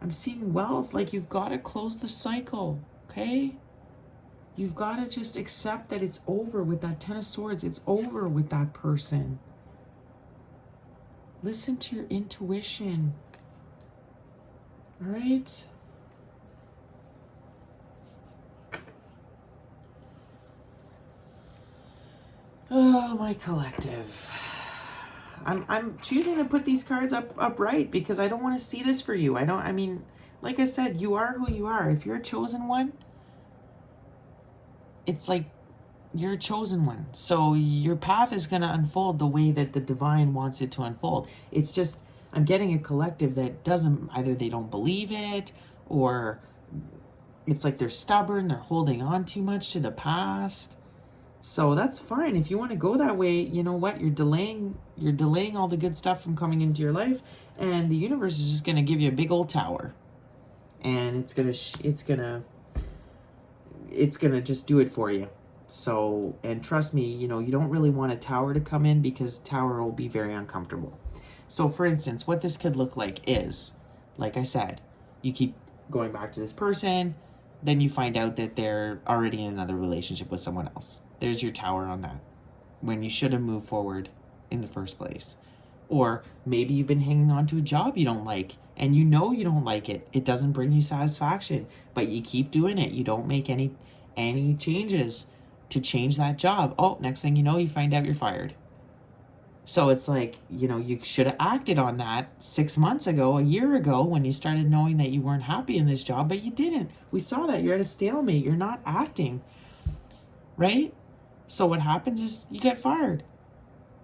I'm seeing wealth. Like, you've got to close the cycle, okay? You've got to just accept that it's over with that Ten of Swords. It's over with that person. Listen to your intuition. All right? Oh, my collective. I'm choosing to put these cards upright because I don't want to see this for you. I mean, like I said, you are who you are. If you're a chosen one, it's like you're a chosen one. So your path is going to unfold the way that the divine wants it to unfold. It's just, I'm getting a collective that doesn't, either they don't believe it, or it's like they're stubborn, they're holding on too much to the past. So that's fine. If you want to go that way, you know what? You're delaying all the good stuff from coming into your life, and the universe is just going to give you a big old tower. And it's going to just do it for you. So, and trust me, you don't really want a tower to come in because tower will be very uncomfortable. So for instance, what this could look like is, like I said, you keep going back to this person, then you find out that they're already in another relationship with someone else. There's your tower on that, when you should have moved forward in the first place. Or maybe you've been hanging on to a job you don't like, and you don't like it. It doesn't bring you satisfaction, but you keep doing it. You don't make any changes to change that job. Oh, next thing you know, you find out you're fired. So it's like, you should have acted on that 6 months ago, a year ago, when you started knowing that you weren't happy in this job, but you didn't. We saw that. You're at a stalemate. You're not acting, right? So what happens is you get fired.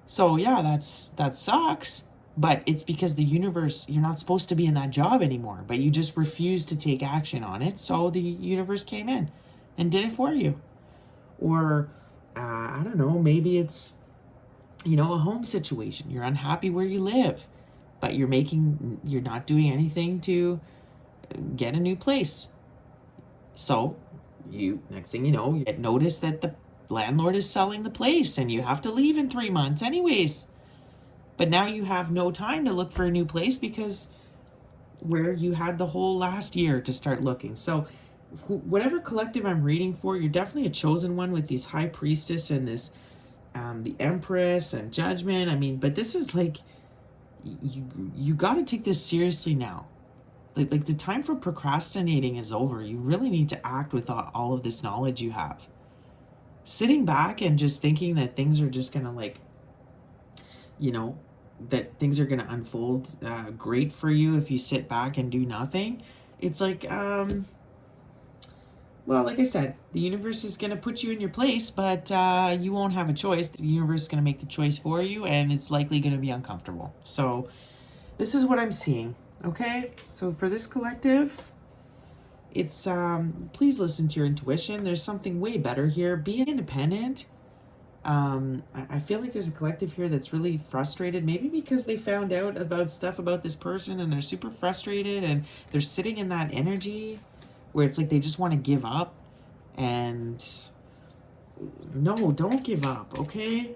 So yeah, that sucks, But it's because the universe, you're not supposed to be in that job anymore, but you just refuse to take action on it. So the universe came in and did it for you. Or, I don't know, maybe it's, a home situation. You're unhappy where you live, but you're not doing anything to get a new place. So next thing you know, you get notice that the landlord is selling the place and you have to leave in 3 months anyways. But now you have no time to look for a new place because where you had the whole last year to start looking. So whatever collective I'm reading for, you're definitely a chosen one with these high priestess and this the empress and judgment. I mean, but this is like, you got to take this seriously now. Like the time for procrastinating is over. You really need to act with all of this knowledge you have. Sitting back and just thinking that things are just gonna that things are going to unfold great for you if you sit back and do nothing. It's like, well, like I said, the universe is going to put you in your place, but you won't have a choice. The universe is going to make the choice for you, and it's likely going to be uncomfortable. So this is what I'm seeing, okay? So for this collective, it's, please listen to your intuition. There's something way better here. Be independent. I feel like there's a collective here that's really frustrated, maybe because they found out about stuff about this person and they're super frustrated and they're sitting in that energy where it's like they just want to give up. And no, don't give up, okay?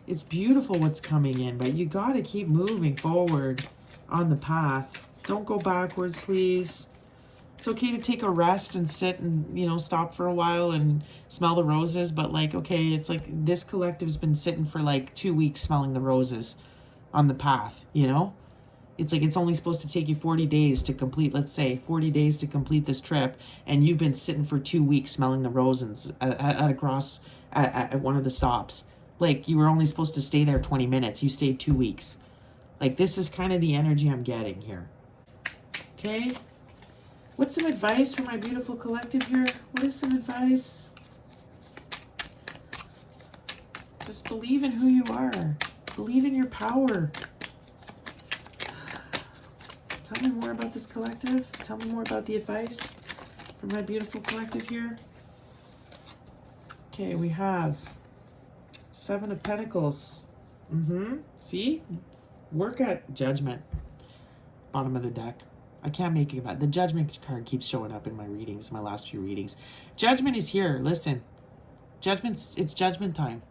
It's beautiful what's coming in, but you got to keep moving forward on the path. Don't go backwards, please. It's okay to take a rest and sit and, stop for a while and smell the roses. But like, okay, it's like this collective's been sitting for like 2 weeks smelling the roses on the path, It's like it's only supposed to take you 40 days to complete, let's say 40 days to complete this trip. And you've been sitting for 2 weeks smelling the roses at one of the stops. Like you were only supposed to stay there 20 minutes. You stayed 2 weeks. Like this is kind of the energy I'm getting here. Okay. What's some advice for my beautiful collective here? What is some advice? Just believe in who you are. Believe in your power. Tell me more about this collective. Tell me more about the advice for my beautiful collective here. Okay, we have 7 of Pentacles. See? Work at Judgment. Bottom of the deck. I can't make it about the Judgment card keeps showing up in my readings, my last few readings. Judgment is here. Listen. It's judgment time.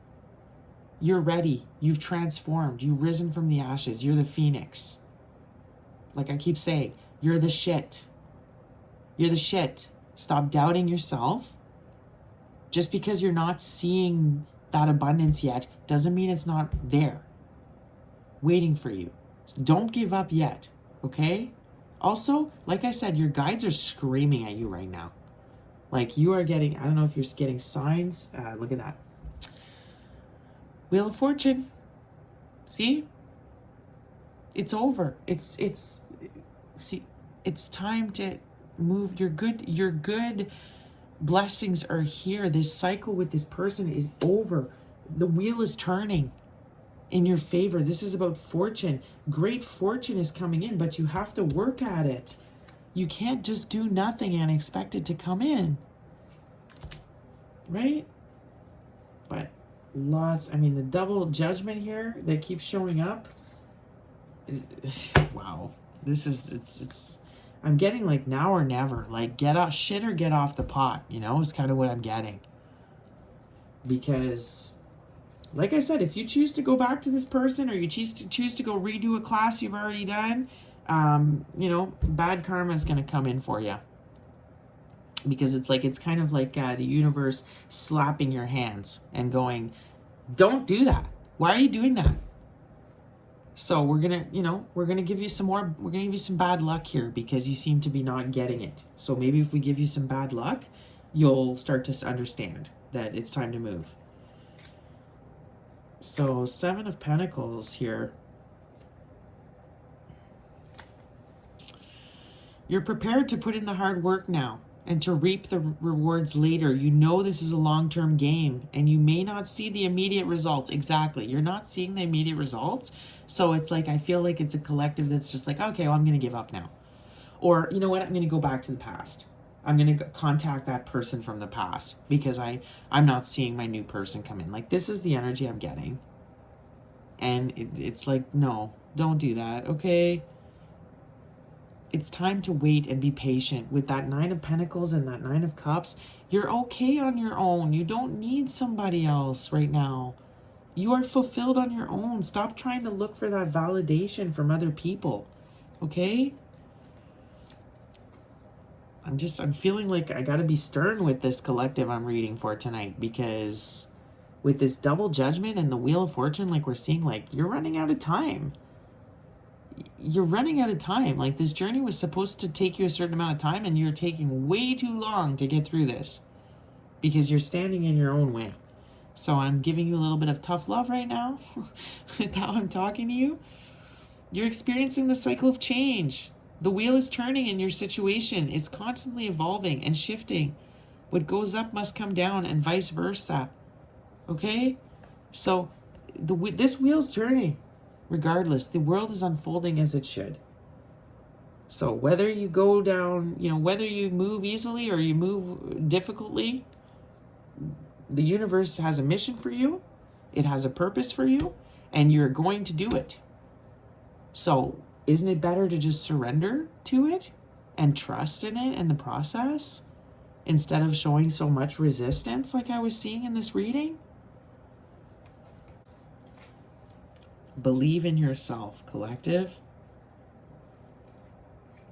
You're ready. You've transformed. You've risen from the ashes. You're the phoenix. Like I keep saying, you're the shit. You're the shit. Stop doubting yourself. Just because you're not seeing that abundance yet doesn't mean it's not there. Waiting for you. So don't give up yet. Okay? Also, like I said, your guides are screaming at you right now. Like you are getting, I don't know if you're getting signs. Look at that. Wheel of Fortune. See? It's over. It's time to move. Your good blessings are here. This cycle with this person is over. The wheel is turning in your favor. This is about fortune. Great fortune is coming in, but you have to work at it. You can't just do nothing and expect it to come in. Right? But the double judgment here that keeps showing up. Wow. It's I'm getting like now or never. Like get off shit or get off the pot, is kind of what I'm getting. Because like I said, if you choose to go back to this person or you choose to go redo a class you've already done, bad karma is going to come in for you. Because it's kind of like the universe slapping your hands and going, don't do that. Why are you doing that? So we're going to give you some bad luck here because you seem to be not getting it. So maybe if we give you some bad luck, you'll start to understand that it's time to move. So 7 of Pentacles here. You're prepared to put in the hard work now. and to reap the rewards later. You know this is a long-term game, and you may not see the immediate results. Exactly. You're not seeing the immediate results. So it's like, I feel like it's a collective that's just like, okay, well, I'm going to give up now. Or, you know what, I'm going to go back to the past. I'm going to contact that person from the past because I'm not seeing my new person come in. Like, this is the energy I'm getting. And it's like, no, don't do that, okay? It's time to wait and be patient. With that Nine of Pentacles and that Nine of Cups, you're okay on your own. You don't need somebody else right now. You are fulfilled on your own. Stop trying to look for that validation from other people, okay? I'm feeling like I gotta be stern with this collective I'm reading for tonight, because with this double judgment and the Wheel of Fortune, like we're seeing, like, you're running out of time. You're running out of time. Like, this journey was supposed to take you a certain amount of time, and you're taking way too long to get through this because you're standing in your own way. So I'm giving you a little bit of tough love right now with how I'm talking to you. You're experiencing the cycle of change. The wheel is turning in your situation. It's constantly evolving and shifting. What goes up must come down, and vice versa. Okay? So this wheel's turning. Regardless, the world is unfolding as it should. So whether you go down, whether you move easily or you move difficultly, the universe has a mission for you. It has a purpose for you, and you're going to do it. So isn't it better to just surrender to it and trust in it and the process instead of showing so much resistance like I was seeing in this reading? Believe in yourself, collective.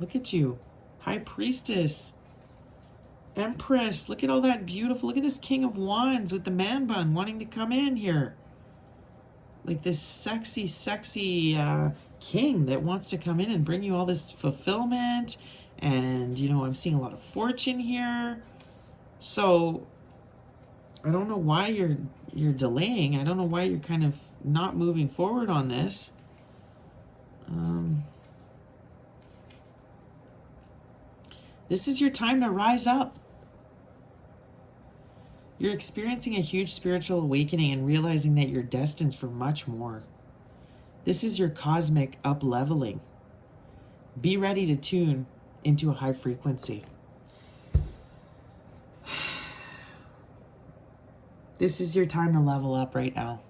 Look at you. High Priestess. Empress. Look at all that beautiful. Look at this King of Wands with the man bun wanting to come in here. Like this sexy, sexy king that wants to come in and bring you all this fulfillment. And, I'm seeing a lot of fortune here. So I don't know why you're delaying. I don't know why you're kind of not moving forward on this. This is your time to rise up. You're experiencing a huge spiritual awakening and realizing that you're destined for much more. This is your cosmic up-leveling. Be ready to tune into a high frequency. This is your time to level up right now.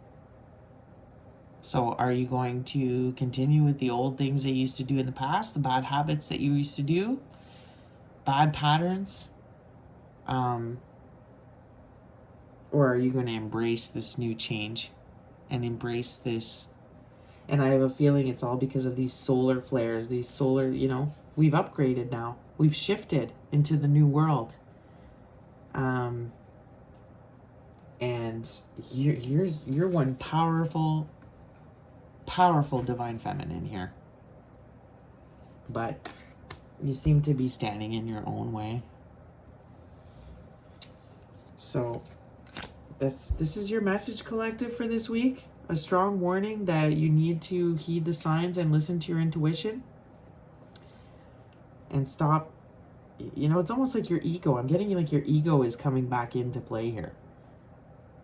So are you going to continue with the old things that you used to do in the past, the bad habits that you used to do, bad patterns? Or are you going to embrace this new change and embrace this? And I have a feeling it's all because of these solar flares, these solar, we've upgraded now. We've shifted into the new world. And you're one powerful divine feminine here. But you seem to be standing in your own way. So this is your message, collective, for this week. A strong warning that you need to heed the signs and listen to your intuition. And stop, it's almost like your ego. I'm getting like your ego is coming back into play here.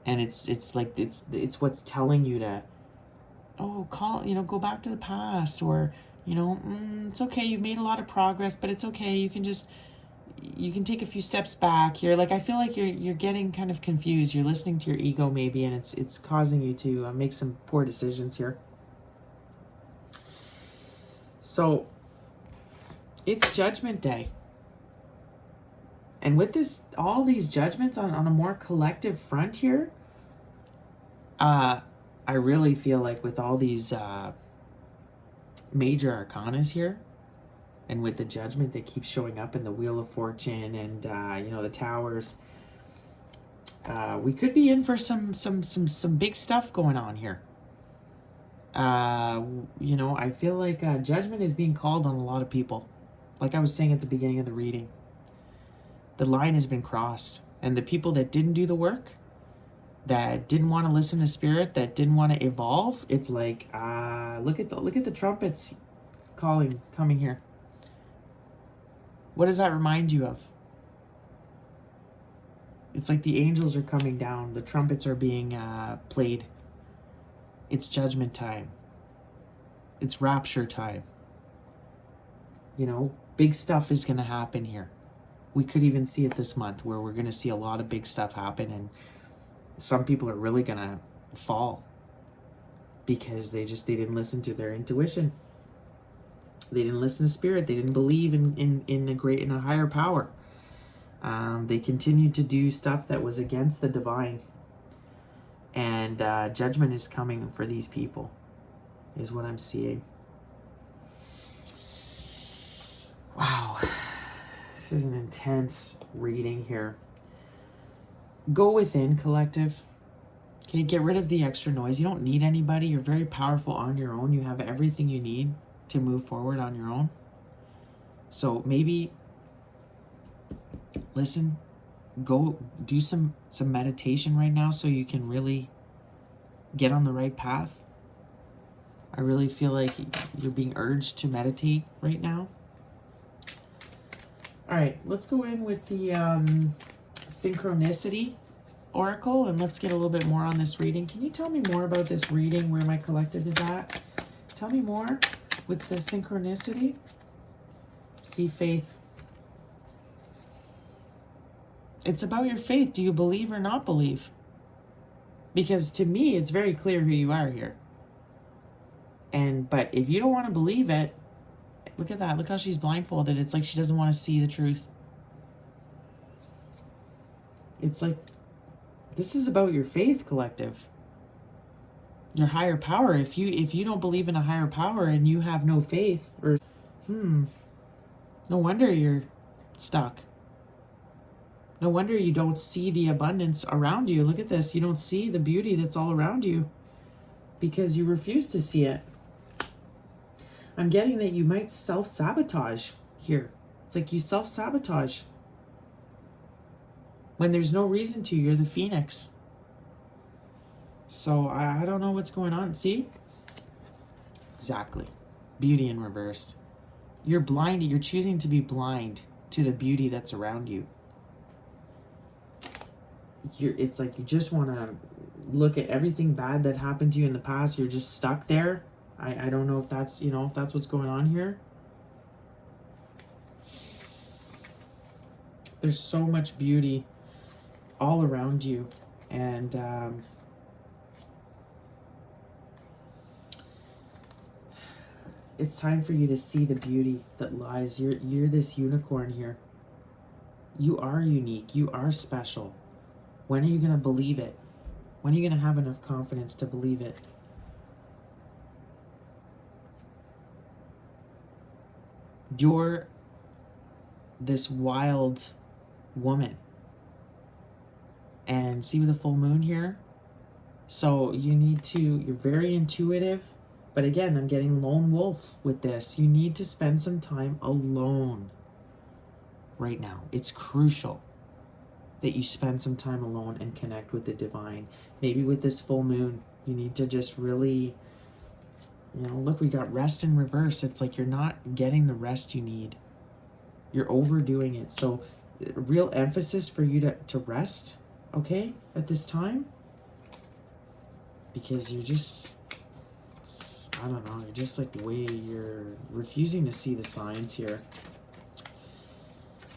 And it's like it's what's telling you to, go back to the past, or, it's okay, you've made a lot of progress, but it's okay, you can take a few steps back here. Like, I feel like you're getting kind of confused. You're listening to your ego maybe, and it's causing you to make some poor decisions here. So it's Judgment Day. And with all these judgments on a more collective front here, I really feel like with all these major arcanas here, and with the judgment that keeps showing up in the Wheel of Fortune and the towers, we could be in for some big stuff going on here. I feel like judgment is being called on a lot of people. Like I was saying at the beginning of the reading, the line has been crossed, and the people that didn't do the work, that didn't want to listen to spirit, that didn't want to evolve, it's like look at the trumpets coming here. What does that remind you of? It's like the angels are coming down. The trumpets are being played. It's judgment time. It's rapture time. You know, big stuff is going to happen here. We could even see it this month where we're going to see a lot of big stuff happen, and some people are really going to fall because they didn't listen to their intuition. They didn't listen to spirit. They didn't believe in a higher power. They continued to do stuff that was against the divine. And judgment is coming for these people, is what I'm seeing. Wow. This is an intense reading here. Go within, collective. Okay, get rid of the extra noise. You don't need anybody. You're very powerful on your own. You have everything you need to move forward on your own. So maybe listen, go do some meditation right now so you can really get on the right path. I really feel like you're being urged to meditate right now. All right, let's go in with the synchronicity oracle, and let's get a little bit more on this reading. Can you tell me more about this reading, where my collective is at? Tell me more with the synchronicity. See faith. It's about your faith. Do you believe or not believe? Because to me, it's very clear who you are here. But if you don't want to believe it, look at that. Look how she's blindfolded. It's like she doesn't want to see the truth. It's like, this is about your faith, collective. Your higher power. If you don't believe in a higher power and you have no faith, or no wonder you're stuck. No wonder you don't see the abundance around you. Look at this. You don't see the beauty that's all around you because you refuse to see it. I'm getting that you might self-sabotage here. It's like you self-sabotage when there's no reason to. You're the phoenix. So I don't know what's going on. See? Exactly. Beauty in reversed. You're blinded. You're choosing to be blind to the beauty that's around you. It's like you just want to look at everything bad that happened to you in the past. You're just stuck there. I don't know if that's, if that's what's going on here. There's so much beauty all around you. And it's time for you to see the beauty that lies. You're this unicorn here. You are unique. You are special. When are you going to believe it? When are you going to have enough confidence to believe it? You're this wild woman. And see with the full moon here? So you're very intuitive. But again, I'm getting lone wolf with this. You need to spend some time alone right now. It's crucial that you spend some time alone and connect with the divine. Maybe with this full moon, you need to just really, look, we got rest in reverse. It's like you're not getting the rest you need. You're overdoing it. So real emphasis for you to rest, okay, at this time. Because you're just, I don't know, you're just like you're refusing to see the signs here.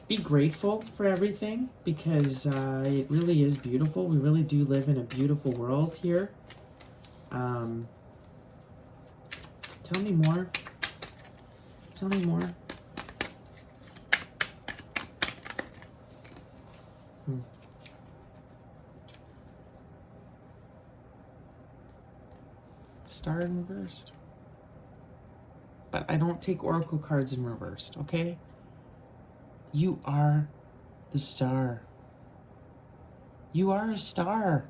Be grateful for everything because it really is beautiful. We really do live in a beautiful world here. Tell me more. Tell me more. Star in reversed. But I don't take oracle cards in reversed, okay? You are the star. You are a star.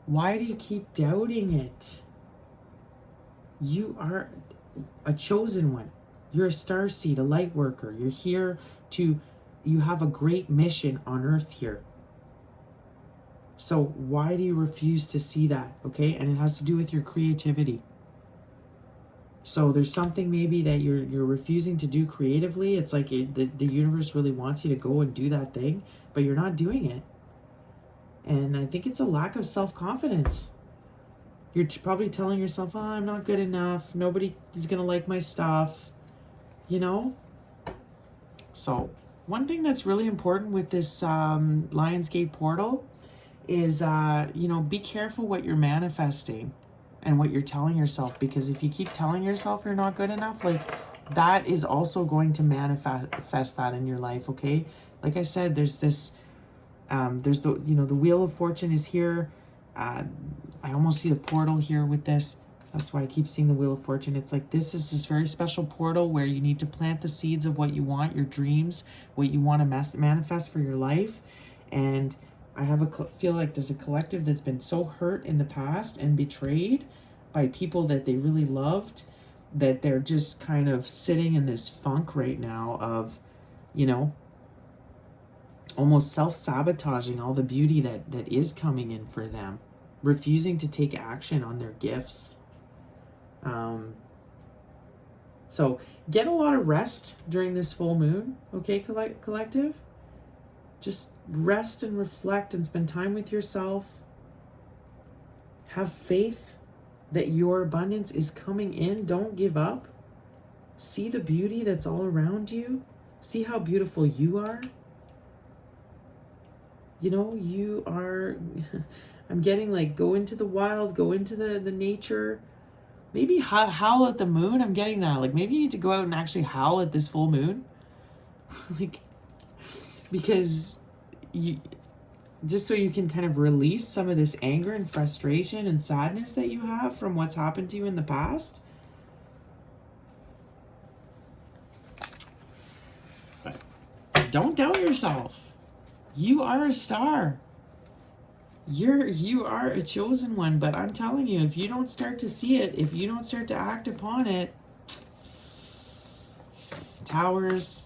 Why do you keep doubting it? You are a chosen one. You're a star seed, a light worker. You're here you have a great mission on earth here. So why do you refuse to see that, okay? And it has to do with your creativity. So there's something maybe that you're refusing to do creatively. It's like the universe really wants you to go and do that thing, but you're not doing it. And I think it's a lack of self-confidence. You're probably telling yourself, oh, I'm not good enough. Nobody is going to like my stuff, you know? So one thing that's really important with this Lionsgate portal is, you know, be careful what you're manifesting and what you're telling yourself, because if you keep telling yourself you're not good enough, like, that is also going to manifest that in your life, okay? Like I said, there's this, there's the, you know, the Wheel of Fortune is here. I almost see the portal here with this. That's why I keep seeing the Wheel of Fortune. It's like this is this very special portal where you need to plant the seeds of what you want, your dreams, what you want to manifest for your life. And I feel like there's a collective that's been so hurt in the past and betrayed by people that they really loved, that they're just kind of sitting in this funk right now of, you know, almost self-sabotaging all the beauty that is coming in for them, refusing to take action on their gifts. So get a lot of rest during this full moon, okay, collective? Just rest and reflect and spend time with yourself. Have faith that your abundance is coming in. Don't give up. See the beauty that's all around you. See how beautiful you are. You know, you are, I'm getting like, go into the wild, go into the nature. Maybe howl at the moon. I'm getting that. Like, maybe you need to go out and actually howl at this full moon. Like, because you, just so you can kind of release some of this anger and frustration and sadness that you have from what's happened to you in the past. But don't doubt yourself. You are a star. You are a chosen one, but I'm telling you, if you don't start to see it, if you don't start to act upon it, towers,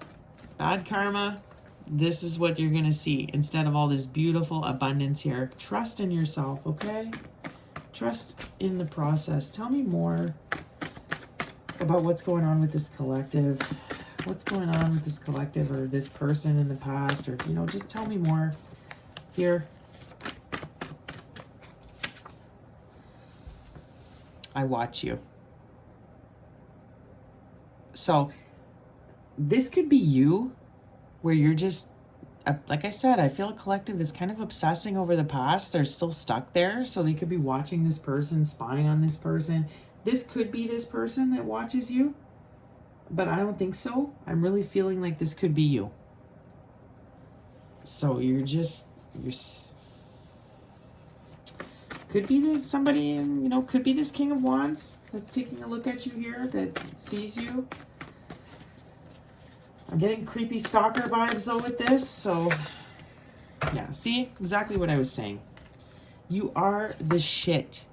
bad karma, this is what you're going to see instead of all this beautiful abundance here. Trust in yourself, okay? Trust in the process. Tell me more about what's going on with this collective. What's going on with this collective or this person in the past, or, you know, just tell me more here. I watch you. So this could be you, where you're just, like I said, I feel a collective that's kind of obsessing over the past. They're still stuck there. So they could be watching this person, spying on this person. This could be this person that watches you, but I don't think so. I'm really feeling like this could be you. So could be that somebody, you know, could be this King of Wands that's taking a look at you here, that sees you. I'm getting creepy stalker vibes though with this. So yeah, see, exactly what I was saying. You are the shit.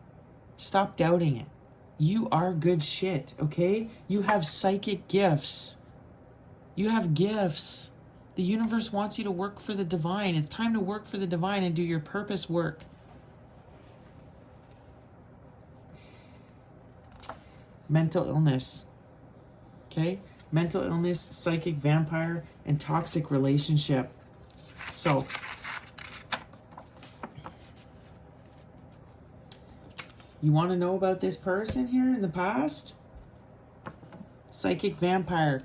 Stop doubting it. You are good shit, okay? You have psychic gifts. You have gifts. The universe wants you to work for the divine. It's time to work for the divine and do your purpose work. Mental illness, okay? Mental illness, psychic vampire, and toxic relationship. So you want to know about this person here in the past? Psychic vampire,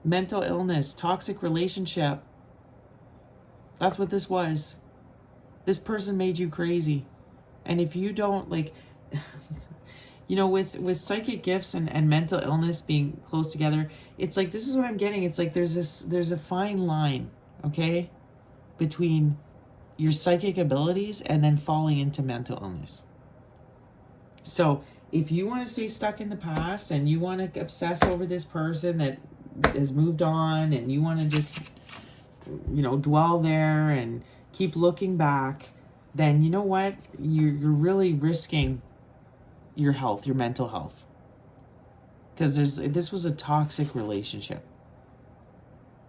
mental illness, toxic relationship. That's what this was. This person made you crazy. And if you don't, like, you know, with psychic gifts and mental illness being close together, it's like, this is what I'm getting. It's like there's a fine line, okay, between your psychic abilities and then falling into mental illness. So if you want to stay stuck in the past and you want to obsess over this person that has moved on, and you want to just, you know, dwell there and keep looking back, then you know what? You're really risking your health, your mental health. Because this was a toxic relationship.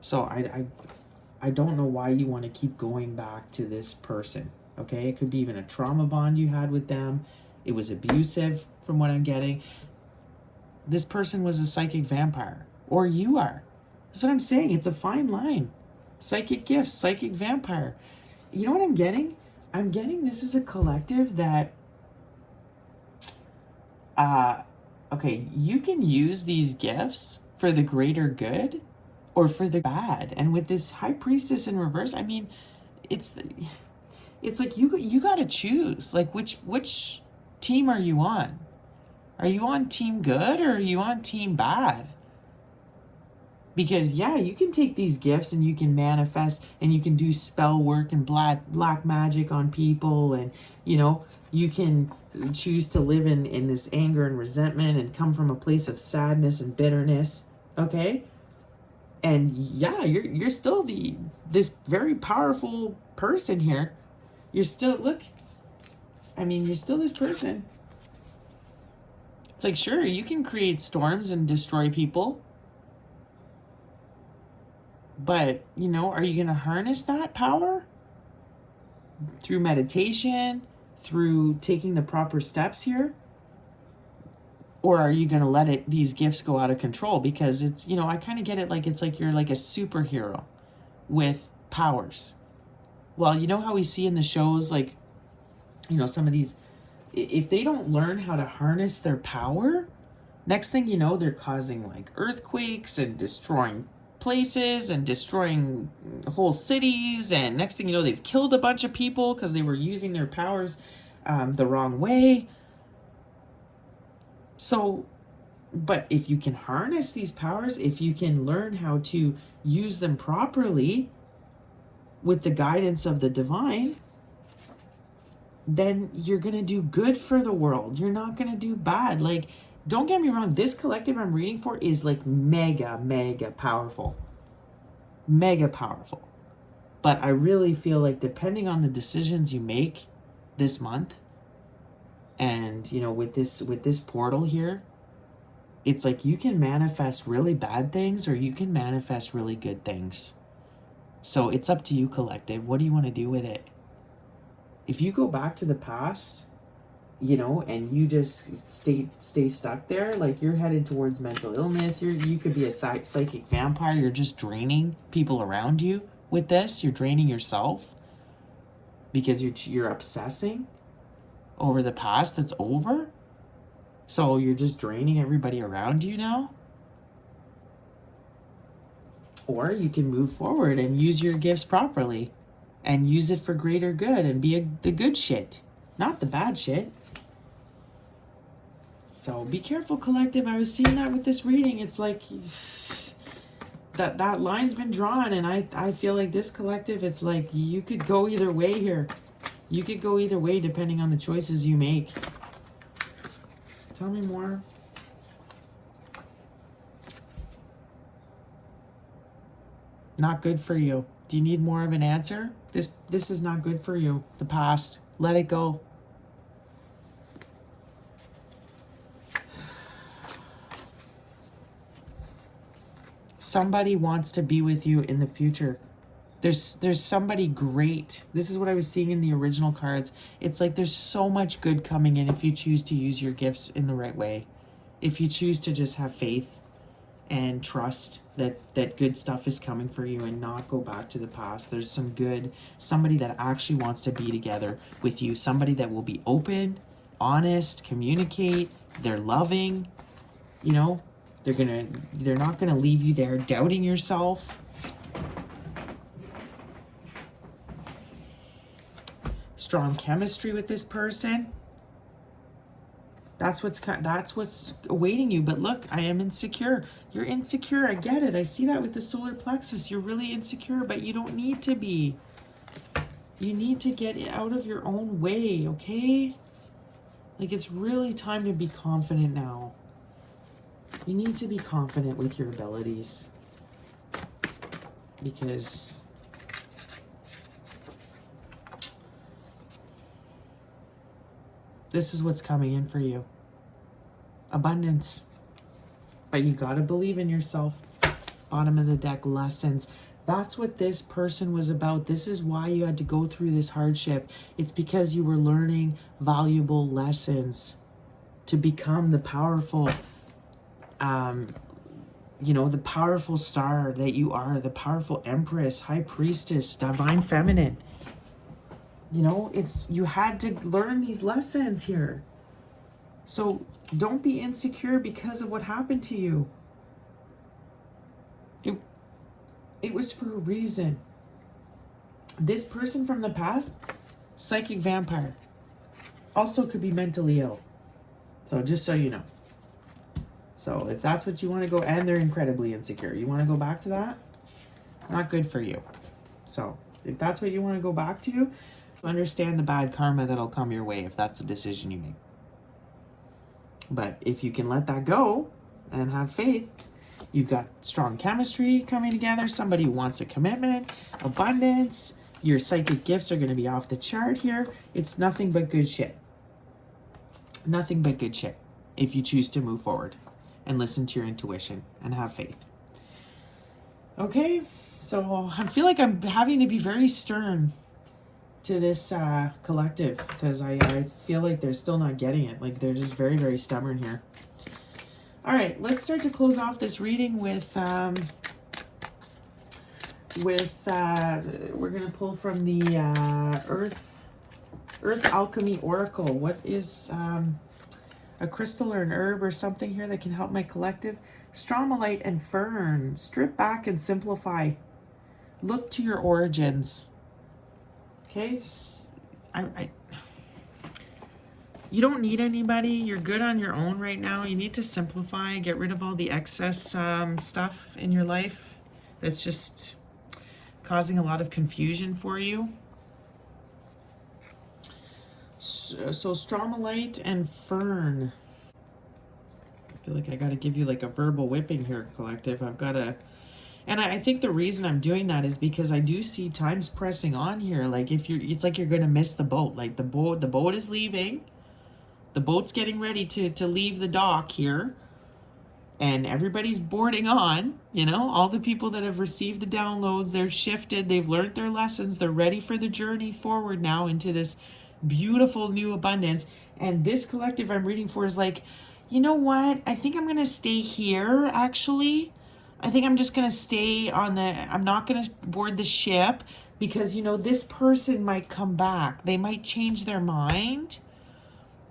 So I don't know why you want to keep going back to this person, okay? It could be even a trauma bond you had with them. It was abusive from what I'm getting. This person was a psychic vampire, or you are. That's what I'm saying. It's a fine line. Psychic gifts, psychic vampire. You know what I'm getting? I'm getting this is a collective that, okay, you can use these gifts for the greater good or for the bad. And with this high priestess in reverse, I mean, it's like you got to choose. Like, which team are you on? Are you on team good or are you on team bad? Because yeah, you can take these gifts and you can manifest and you can do spell work and black magic on people, and you can choose to live in this anger and resentment and come from a place of sadness and bitterness. Okay? And yeah, you're still this very powerful person here. You're still you're still this person. It's like, sure, you can create storms and destroy people. But, are you going to harness that power? Through meditation, through taking the proper steps here? Or are you going to let these gifts go out of control? Because it's, I kind of get it like it's like you're like a superhero with powers. Well, you know how we see in the shows, like, some of these, if they don't learn how to harness their power, next thing you know, they're causing like earthquakes and destroying places and destroying whole cities, and next thing you know, they've killed a bunch of people because they were using their powers the wrong way. So, but if you can harness these powers, if you can learn how to use them properly with the guidance of the divine, then you're going to do good for the world. You're not going to do bad. Like, don't get me wrong, this collective I'm reading for is like mega, mega powerful. Mega powerful. But I really feel like depending on the decisions you make this month, and with this portal here, it's like you can manifest really bad things or you can manifest really good things. So it's up to you, collective. What do you want to do with it? If you go back to the past, and you just stay stuck there, like you're headed towards mental illness, you could be a psychic vampire. You're just draining people around you with this. You're draining yourself because you're obsessing over the past that's over. So you're just draining everybody around you now. Or you can move forward and use your gifts properly and use it for greater good and be the good shit, not the bad shit. So be careful, collective. I was seeing that with this reading. It's like that line's been drawn, and I feel like this collective, it's like you could go either way here. You could go either way depending on the choices you make. Tell me more. Not good for you. Do you need more of an answer? This is not good for you. The past. Let it go. Somebody wants to be with you in the future. There's somebody great. This is what I was seeing in the original cards. It's like there's so much good coming in if you choose to use your gifts in the right way. If you choose to just have faith and trust that good stuff is coming for you and not go back to the past. There's somebody that actually wants to be together with you. Somebody that will be open, honest, communicate. They're loving, they're not gonna leave you there doubting yourself. Strong chemistry with this person. That's what's awaiting you. But look, I am insecure. You're insecure. I get it. I see that with the solar plexus. You're really insecure, but you don't need to be. You need to get out of your own way, okay? Like, it's really time to be confident now. You need to be confident with your abilities. Because this is what's coming in for you. Abundance. But you gotta believe in yourself. Bottom of the deck, lessons. That's what this person was about. This is why you had to go through this hardship. It's because you were learning valuable lessons to become the powerful, the powerful star that you are, the powerful empress, high priestess, divine feminine. You know, you had to learn these lessons here. So don't be insecure because of what happened to you. It was for a reason. This person from the past, psychic vampire, also could be mentally ill. So just so you know. So if that's what you want to go, and they're incredibly insecure, you want to go back to that? Not good for you. So if that's what you want to go back to, understand the bad karma that'll come your way if that's the decision you make. But if you can let that go and have faith, you've got strong chemistry coming together, somebody who wants a commitment, abundance, your psychic gifts are going to be off the chart here. It's nothing but good shit. Nothing but good shit if you choose to move forward and listen to your intuition and have faith. Okay, so I feel like I'm having to be very stern to this collective because I feel like they're still not getting it. Like they're just very, very stubborn here. All right, let's start to close off this reading with we're gonna pull from the Earth Alchemy Oracle. What is a crystal or an herb or something here that can help my collective? Stromalite and fern. Strip back and simplify. Look to your origins. Okay, you don't need anybody. You're good on your own right now. You need to simplify, get rid of all the excess stuff in your life that's just causing a lot of confusion for you. So stromalite and fern. I feel like I got to give you like a verbal whipping here, collective. I've got to... And I think the reason I'm doing that is because I do see time's pressing on here. Like it's like you're going to miss the boat. Like the boat is leaving. The boat's getting ready to leave the dock here. And everybody's boarding on, you know, all the people that have received the downloads, they're shifted, they've learned their lessons, they're ready for the journey forward now into this beautiful new abundance. And this collective I'm reading for is like, you know what? I think I'm going to stay here, actually. I think I'm just going to stay I'm not going to board the ship because, you know, this person might come back. They might change their mind.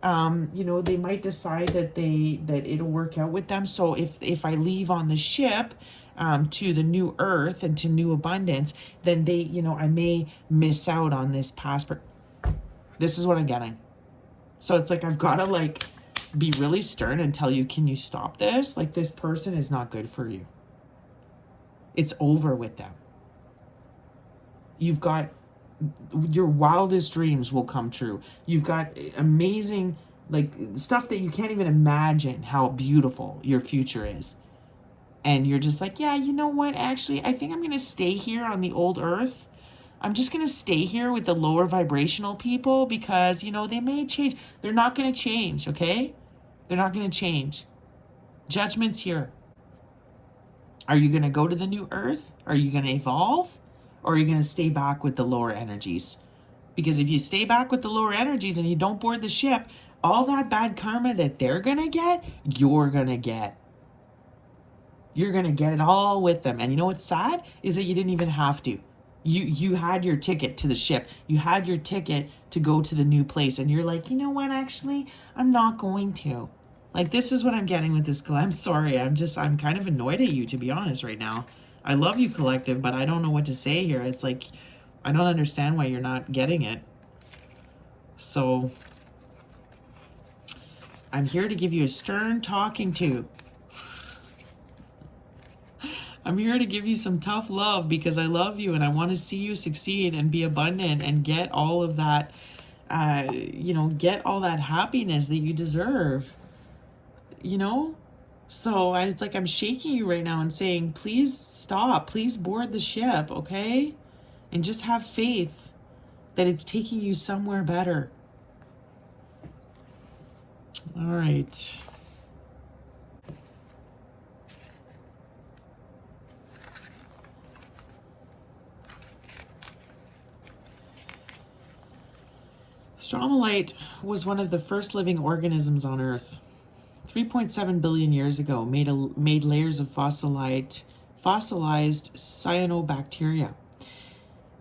You know, they might decide that it'll work out with them. So if I leave on the ship to the new earth and to new abundance, then I may miss out on this past. This is what I'm getting. So it's like, I've got to like be really stern and tell you, can you stop this? Like, this person is not good for you. It's over with them. You've got your wildest dreams will come true. You've got amazing, like, stuff that you can't even imagine how beautiful your future is. And you're just like, yeah, you know what? Actually, I think I'm going to stay here on the old earth. I'm just going to stay here with the lower vibrational people because, you know, they may change. They're not going to change, okay? They're not going to change. Judgment's here. Are you going to go to the new earth? Are you going to evolve? Or are you going to stay back with the lower energies? Because if you stay back with the lower energies and you don't board the ship, all that bad karma that they're going to get, you're going to get. You're going to get it all with them. And you know what's sad? Is that you didn't even have to. You had your ticket to the ship. You had your ticket to go to the new place. And you're like, you know what, actually, I'm not going to. Like, this is what I'm getting with this. I'm sorry. I'm kind of annoyed at you, to be honest, right now. I love you, collective, but I don't know what to say here. It's like, I don't understand why you're not getting it. So, I'm here to give you a stern talking to. I'm here to give you some tough love because I love you and I want to see you succeed and be abundant and get all of that, get all that happiness that you deserve, you know? So it's like I'm shaking you right now and saying, please stop, please board the ship, okay? And just have faith that it's taking you somewhere better. All right. Stromalite was one of the first living organisms on Earth. 3.7 billion years ago, made layers of fossilized cyanobacteria.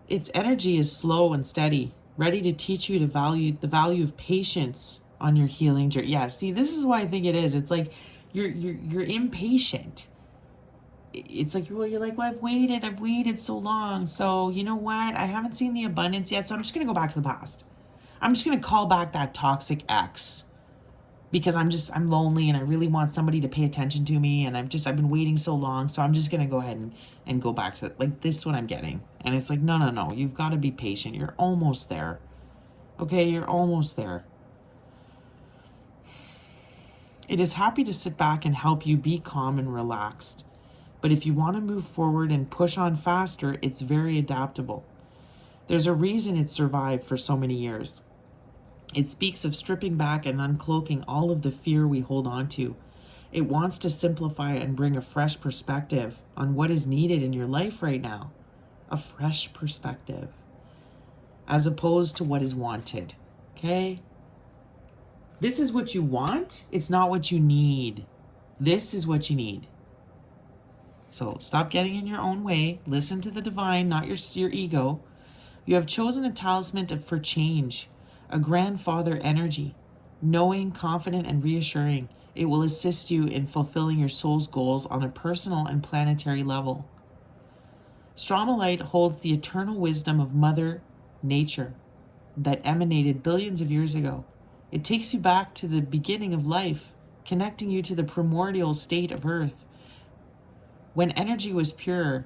Its energy is slow and steady, ready to teach you the value of patience on your healing journey. Yeah, see, this is why I think it is. It's like you're impatient. It's like, well, you're like, well, I've waited so long. So you know what? I haven't seen the abundance yet. So I'm just going to go back to the past. I'm just going to call back that toxic ex because I'm lonely and I really want somebody to pay attention to me. And I've been waiting so long. So I'm just going to go ahead and go back to it. Like, this is what I'm getting. And it's like, no. You've got to be patient. You're almost there. Okay. You're almost there. It is happy to sit back and help you be calm and relaxed. But if you want to move forward and push on faster, it's very adaptable. There's a reason it survived for so many years. It speaks of stripping back and uncloaking all of the fear we hold on to. It wants to simplify and bring a fresh perspective on what is needed in your life right now. A fresh perspective, as opposed to what is wanted. Okay? This is what you want. It's not what you need. This is what you need. So stop getting in your own way. Listen to the divine, not your ego. You have chosen a talisman for change, a grandfather energy, knowing, confident, and reassuring. It will assist you in fulfilling your soul's goals on a personal and planetary level. Stromalite holds the eternal wisdom of Mother Nature that emanated billions of years ago. It takes you back to the beginning of life, connecting you to the primordial state of Earth. When energy was pure,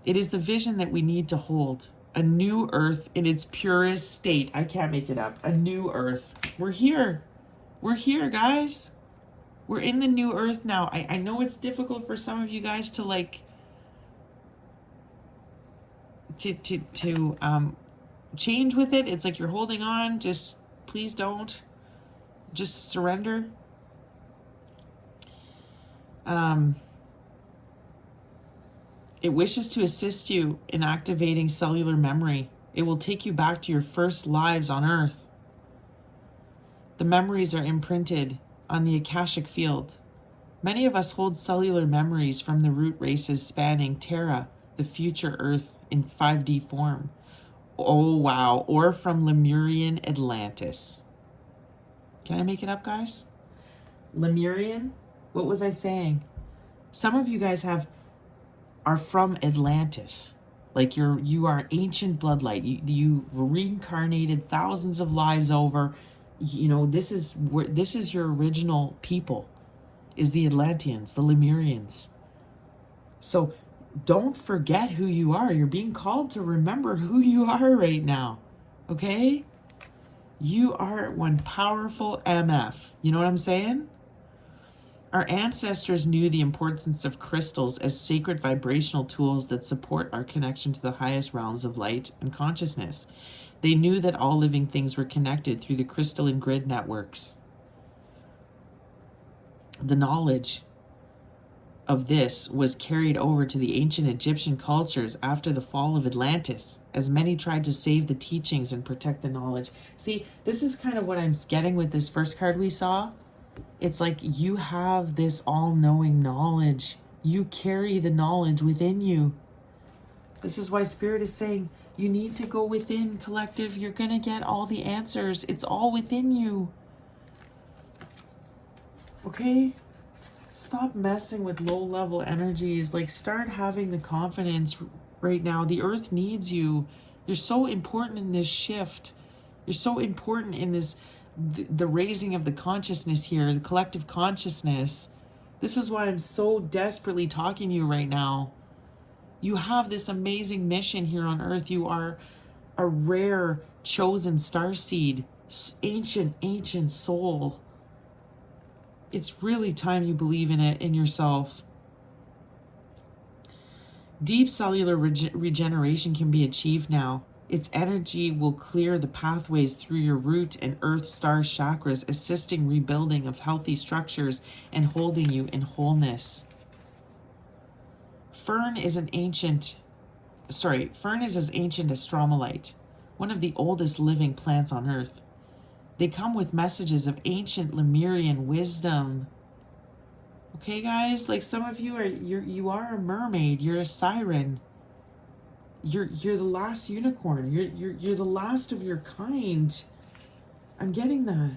it is the vision that we need to hold. A new Earth in its purest state. I can't make it up. A new Earth. We're here. We're here, guys. We're in the new Earth now. I know it's difficult for some of you guys to change with it. It's like you're holding on. Just please don't. Just surrender. It wishes to assist you in activating cellular memory. It will take you back to your first lives on Earth. The memories are imprinted on the Akashic field. Many of us hold cellular memories from the root races spanning Terra, the future Earth in 5D form. Oh, wow. Or from Lemurian Atlantis. Can I make it up, guys? Lemurian? What was I saying? Some of you guys are from Atlantis. Like you are ancient bloodlight. You reincarnated thousands of lives over. You know, this is your original people, is the Atlanteans, the Lemurians. So don't forget who you are. You're being called to remember who you are right now. Okay? You are one powerful MF. You know what I'm saying? Our ancestors knew the importance of crystals as sacred vibrational tools that support our connection to the highest realms of light and consciousness. They knew that all living things were connected through the crystalline grid networks. The knowledge of this was carried over to the ancient Egyptian cultures after the fall of Atlantis, as many tried to save the teachings and protect the knowledge. See, this is kind of what I'm getting with this first card we saw. It's like you have this all-knowing knowledge. You carry the knowledge within you. This is why Spirit is saying you need to go within, collective. You're going to get all the answers. It's all within you. Okay? Stop messing with low-level energies. Like, start having the confidence right now. The earth needs you. You're so important in this shift. You're so important in this, the raising of the consciousness here, the collective consciousness. This is why I'm so desperately talking to you right now. You have this amazing mission here on earth. You are a rare, chosen starseed, ancient soul. It's really time you believe in it, in yourself. Deep cellular regeneration can be achieved now. Its energy will clear the pathways through your root and earth star chakras, assisting rebuilding of healthy structures and holding you in wholeness. Fern is as ancient as stromalite, one of the oldest living plants on earth. They come with messages of ancient Lemurian wisdom. Okay, guys, like some of you you are a mermaid, you're a siren. You're the last unicorn. You're the last of your kind. I'm getting that.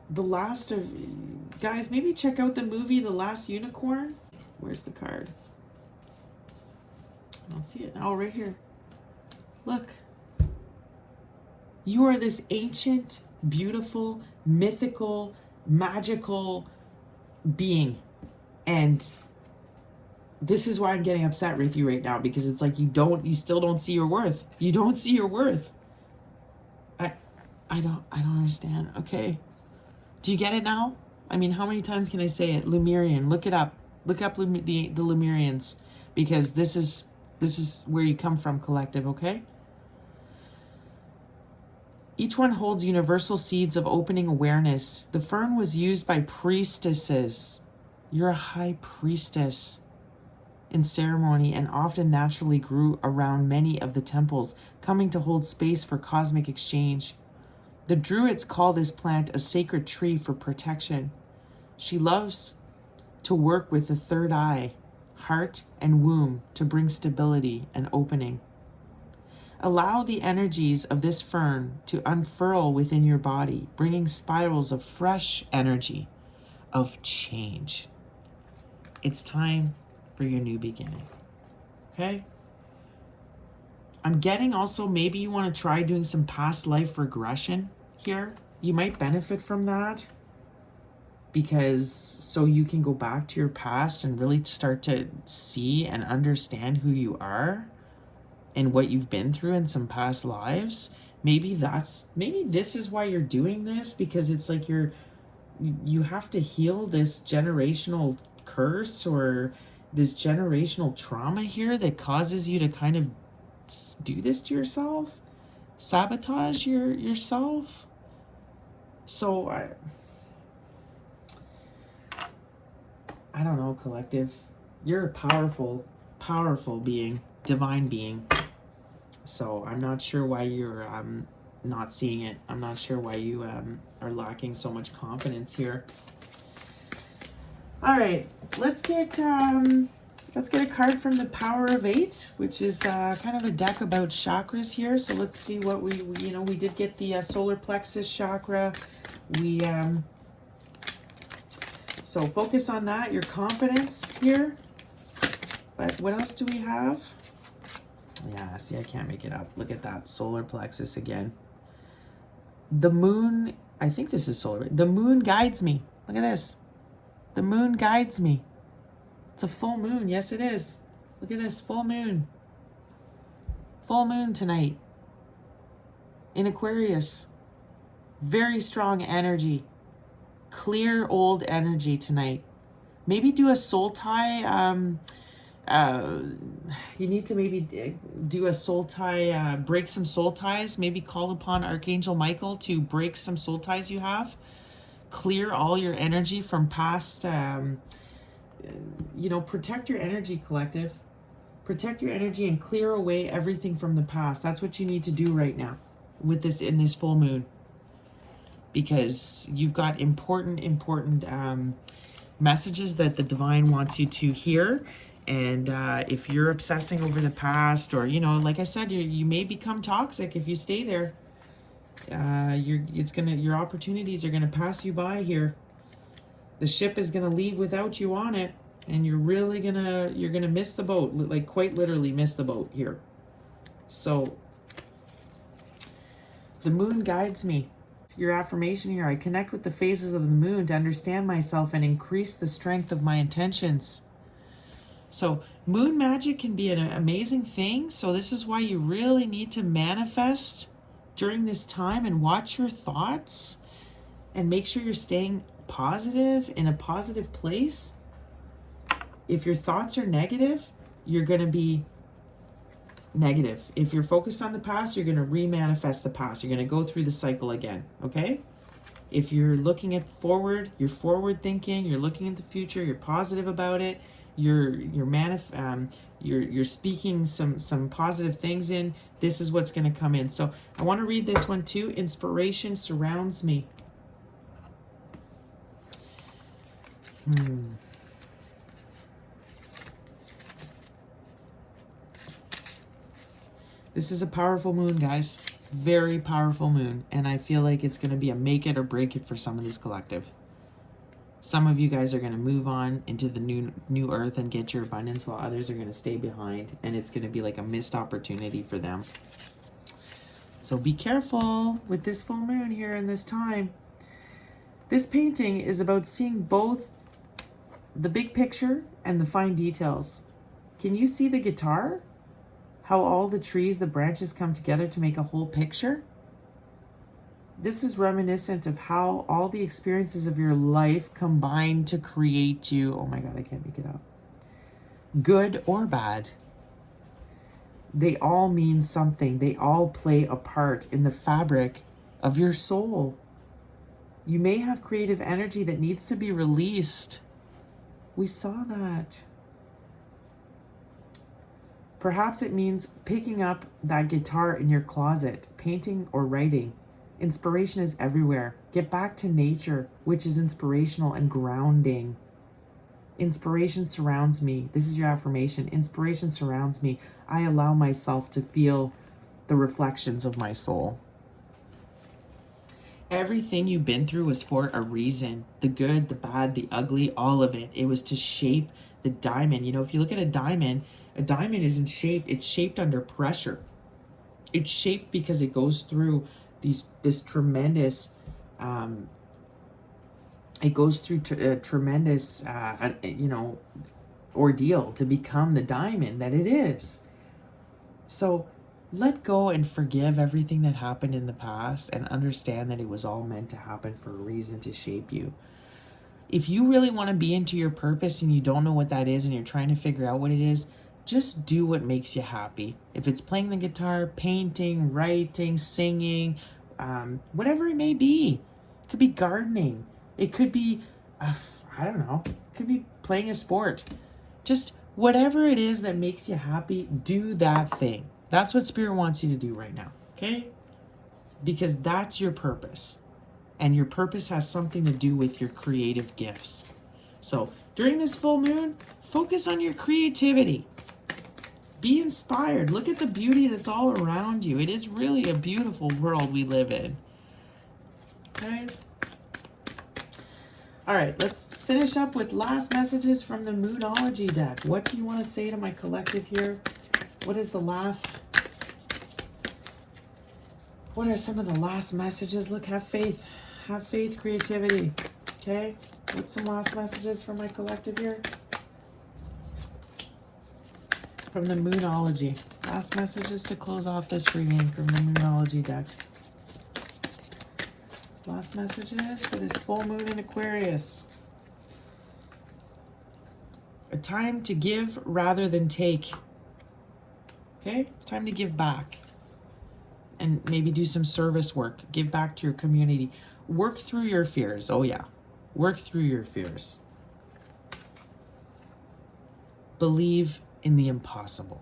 The last of... Guys, maybe check out the movie The Last Unicorn. Where's the card? I don't see it. Oh, right here. Look. You are this ancient, beautiful, mythical, magical being. And this is why I'm getting upset with you right now, because it's like you still don't see your worth. You don't see your worth. I don't understand. Okay. Do you get it now? I mean, how many times can I say it? Lemurian. Look it up. Look up the Lemurians, because this is where you come from, collective, okay? Each one holds universal seeds of opening awareness. The fern was used by priestesses. You're a high priestess in ceremony and often naturally grew around many of the temples, coming to hold space for cosmic exchange. The Druids call this plant a sacred tree for protection. She loves to work with the third eye, heart, and womb to bring stability and opening. Allow the energies of this fern to unfurl within your body, bringing spirals of fresh energy, of change. It's time for your new beginning. Okay? I'm getting also, maybe you want to try doing some past life regression here. You might benefit from that, because so you can go back to your past and really start to see and understand who you are and what you've been through in some past lives. Maybe this is why you're doing this, because it's like you have to heal this generational curse or this generational trauma here that causes you to kind of do this to yourself, sabotage yourself. So I don't know, collective. You're a powerful, powerful being, divine being. So I'm not sure why you're not seeing it. I'm not sure why you are lacking so much confidence here. All right, let's get a card from the Power of 8, which is kind of a deck about chakras here. So let's see what we did get the solar plexus chakra. So focus on that, your confidence here. But what else do we have? Yeah, see, I can't make it up. Look at that solar plexus again. The moon, I think this is solar. The moon guides me. Look at this. The moon guides me. It's a full moon. Yes, it is. Look at this, full moon. Full moon tonight in Aquarius. Very strong energy. Clear old energy tonight. Maybe do a soul tie. You need to maybe do a soul tie, break some soul ties. Maybe call upon Archangel Michael to break some soul ties you have. Clear all your energy from past, protect your energy, collective. Protect your energy and clear away everything from the past. That's what you need to do right now with this, in this full moon. Because you've got important messages that the divine wants you to hear. And if you're obsessing over the past, or, like I said, you may become toxic if you stay there. Your opportunities are gonna pass you by here. The ship is gonna leave without you on it, and you're gonna miss the boat, like quite literally miss the boat here. So the moon guides me. Your affirmation here: I connect with the phases of the moon to understand myself and increase the strength of my intentions. So moon magic can be an amazing thing. So this is why you really need to manifest during this time and watch your thoughts and make sure you're staying positive, in a positive place. If your thoughts are negative, you're going to be negative. If you're focused on the past, you're going to re-manifest the past. You're going to go through the cycle again, okay? If you're looking at forward, you're forward thinking, you're looking at the future, you're positive about it, you're speaking some positive things in, this is what's going to come in. So I want to read this one too. Inspiration surrounds me. This is a powerful moon, guys. Very powerful moon. And I feel like it's going to be a make it or break it for some of this collective. Some of you guys are going to move on into the new earth and get your abundance, while others are going to stay behind. And it's going to be like a missed opportunity for them. So be careful with this full moon here in this time. This painting is about seeing both the big picture and the fine details. Can you see the guitar? How all the trees, the branches come together to make a whole picture? This is reminiscent of how all the experiences of your life combine to create you. Oh my God, I can't make it up. Good or bad. They all mean something. They all play a part in the fabric of your soul. You may have creative energy that needs to be released. We saw that. Perhaps it means picking up that guitar in your closet, painting or writing. Inspiration is everywhere. Get back to nature, which is inspirational and grounding. Inspiration surrounds me. This is your affirmation. Inspiration surrounds me. I allow myself to feel the reflections of my soul. Everything you've been through was for a reason. The good, the bad, the ugly, all of it. It was to shape the diamond. You know, if you look at a diamond isn't shaped. It's shaped under pressure. It's shaped because it goes through this tremendous, tremendous, ordeal to become the diamond that it is. So let go and forgive everything that happened in the past and understand that it was all meant to happen for a reason, to shape you. If you really want to be into your purpose and you don't know what that is and you're trying to figure out what it is, just do what makes you happy. If it's playing the guitar, painting, writing, singing, whatever it may be. It could be gardening. It could be, I don't know, it could be playing a sport. Just whatever it is that makes you happy, do that thing. That's what Spirit wants you to do right now, okay? Because that's your purpose. And your purpose has something to do with your creative gifts. So during this full moon, focus on your creativity. Be inspired. Look at the beauty that's all around you. It is really a beautiful world we live in. Okay? All right, let's finish up with last messages from the Moonology deck. What do you want to say to my collective here? What are some of the last messages? Look, have faith. Have faith, creativity. Okay? What's some last messages from my collective here? From the Moonology. Last messages to close off this reading from the Moonology deck. Last messages for this full moon in Aquarius. A time to give rather than take. Okay? It's time to give back. And maybe do some service work. Give back to your community. Work through your fears. Oh yeah. Work through your fears. Believe in the impossible.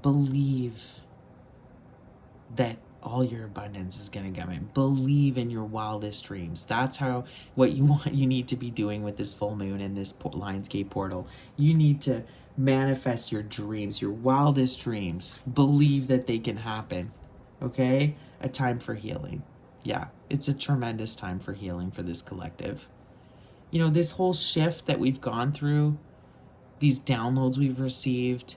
Believe that all your abundance is going to come in. Believe in your wildest dreams. That's what you need to be doing with this full moon and this Lionsgate portal. You need to manifest your dreams, your wildest dreams. Believe that they can happen. Okay? A time for healing. Yeah, it's a tremendous time for healing for this collective. You know, this whole shift that we've gone through, these downloads we've received,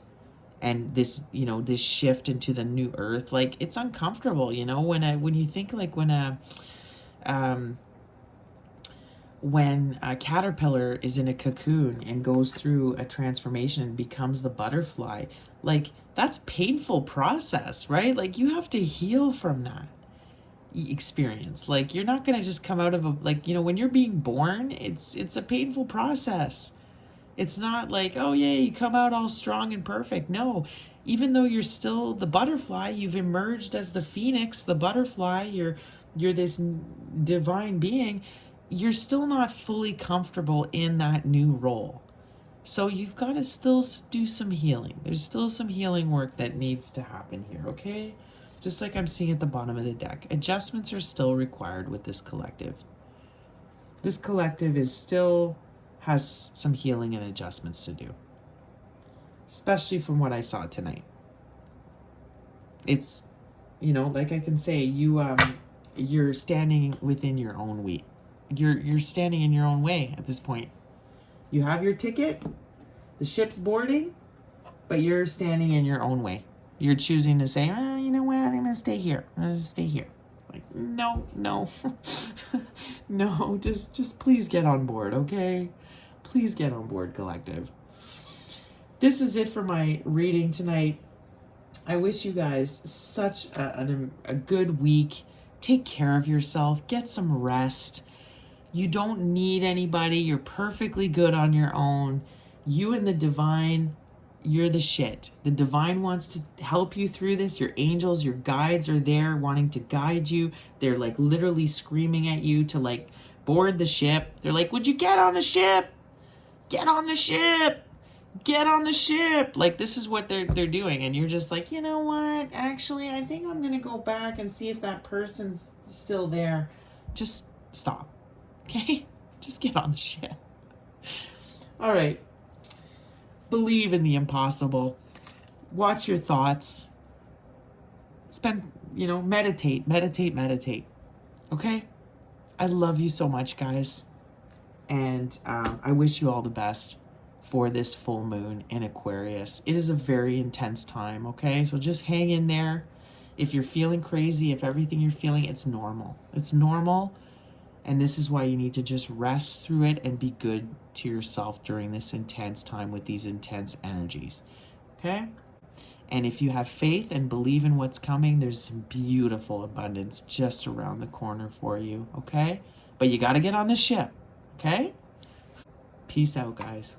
and this, this shift into the new earth, like, it's uncomfortable, when you think, like, when a caterpillar is in a cocoon and goes through a transformation and becomes the butterfly, like, that's painful process, right? Like, you have to heal from that experience. Like, you're not going to just come out of when you're being born, it's a painful process. It's not like, oh yeah, you come out all strong and perfect. No, even though you're still the butterfly, you've emerged as the phoenix, the butterfly, you're this divine being, you're still not fully comfortable in that new role. So you've got to still do some healing. There's still some healing work that needs to happen here, okay? Just like I'm seeing at the bottom of the deck. Adjustments are still required with this collective. This collective has some healing and adjustments to do. Especially from what I saw tonight. it's, like I can say, you're standing within your own way. You're standing in your own way at this point. You have your ticket, the ship's boarding, but you're standing in your own way. You're choosing to say, you know what, I'm gonna stay here. I'm gonna stay here. Like, no, no, just please get on board, okay? Please get on board, collective. This is it for my reading tonight. I wish you guys such a good week. Take care of yourself. Get some rest. You don't need anybody. You're perfectly good on your own. You and the divine, you're the shit. The divine wants to help you through this. Your angels, your guides are there wanting to guide you. They're like literally screaming at you to like board the ship. They're like, would you get on the ship? Get on the ship. Get on the ship. Like, this is what they're doing, and you're just like, you know what, actually I think I'm gonna go back and see if that person's still there. Just stop, okay? Just get on the ship. All right, believe in the impossible. Watch your thoughts. Meditate. Okay? I love you so much, guys, and I wish you all the best for this full moon in Aquarius. It is a very intense time, okay? So just hang in there. If you're feeling crazy, if everything you're feeling, it's normal. It's normal, and this is why you need to just rest through it and be good to yourself during this intense time with these intense energies, okay? And if you have faith and believe in what's coming, there's some beautiful abundance just around the corner for you, okay? But you got to get on the ship, okay? Peace out, guys.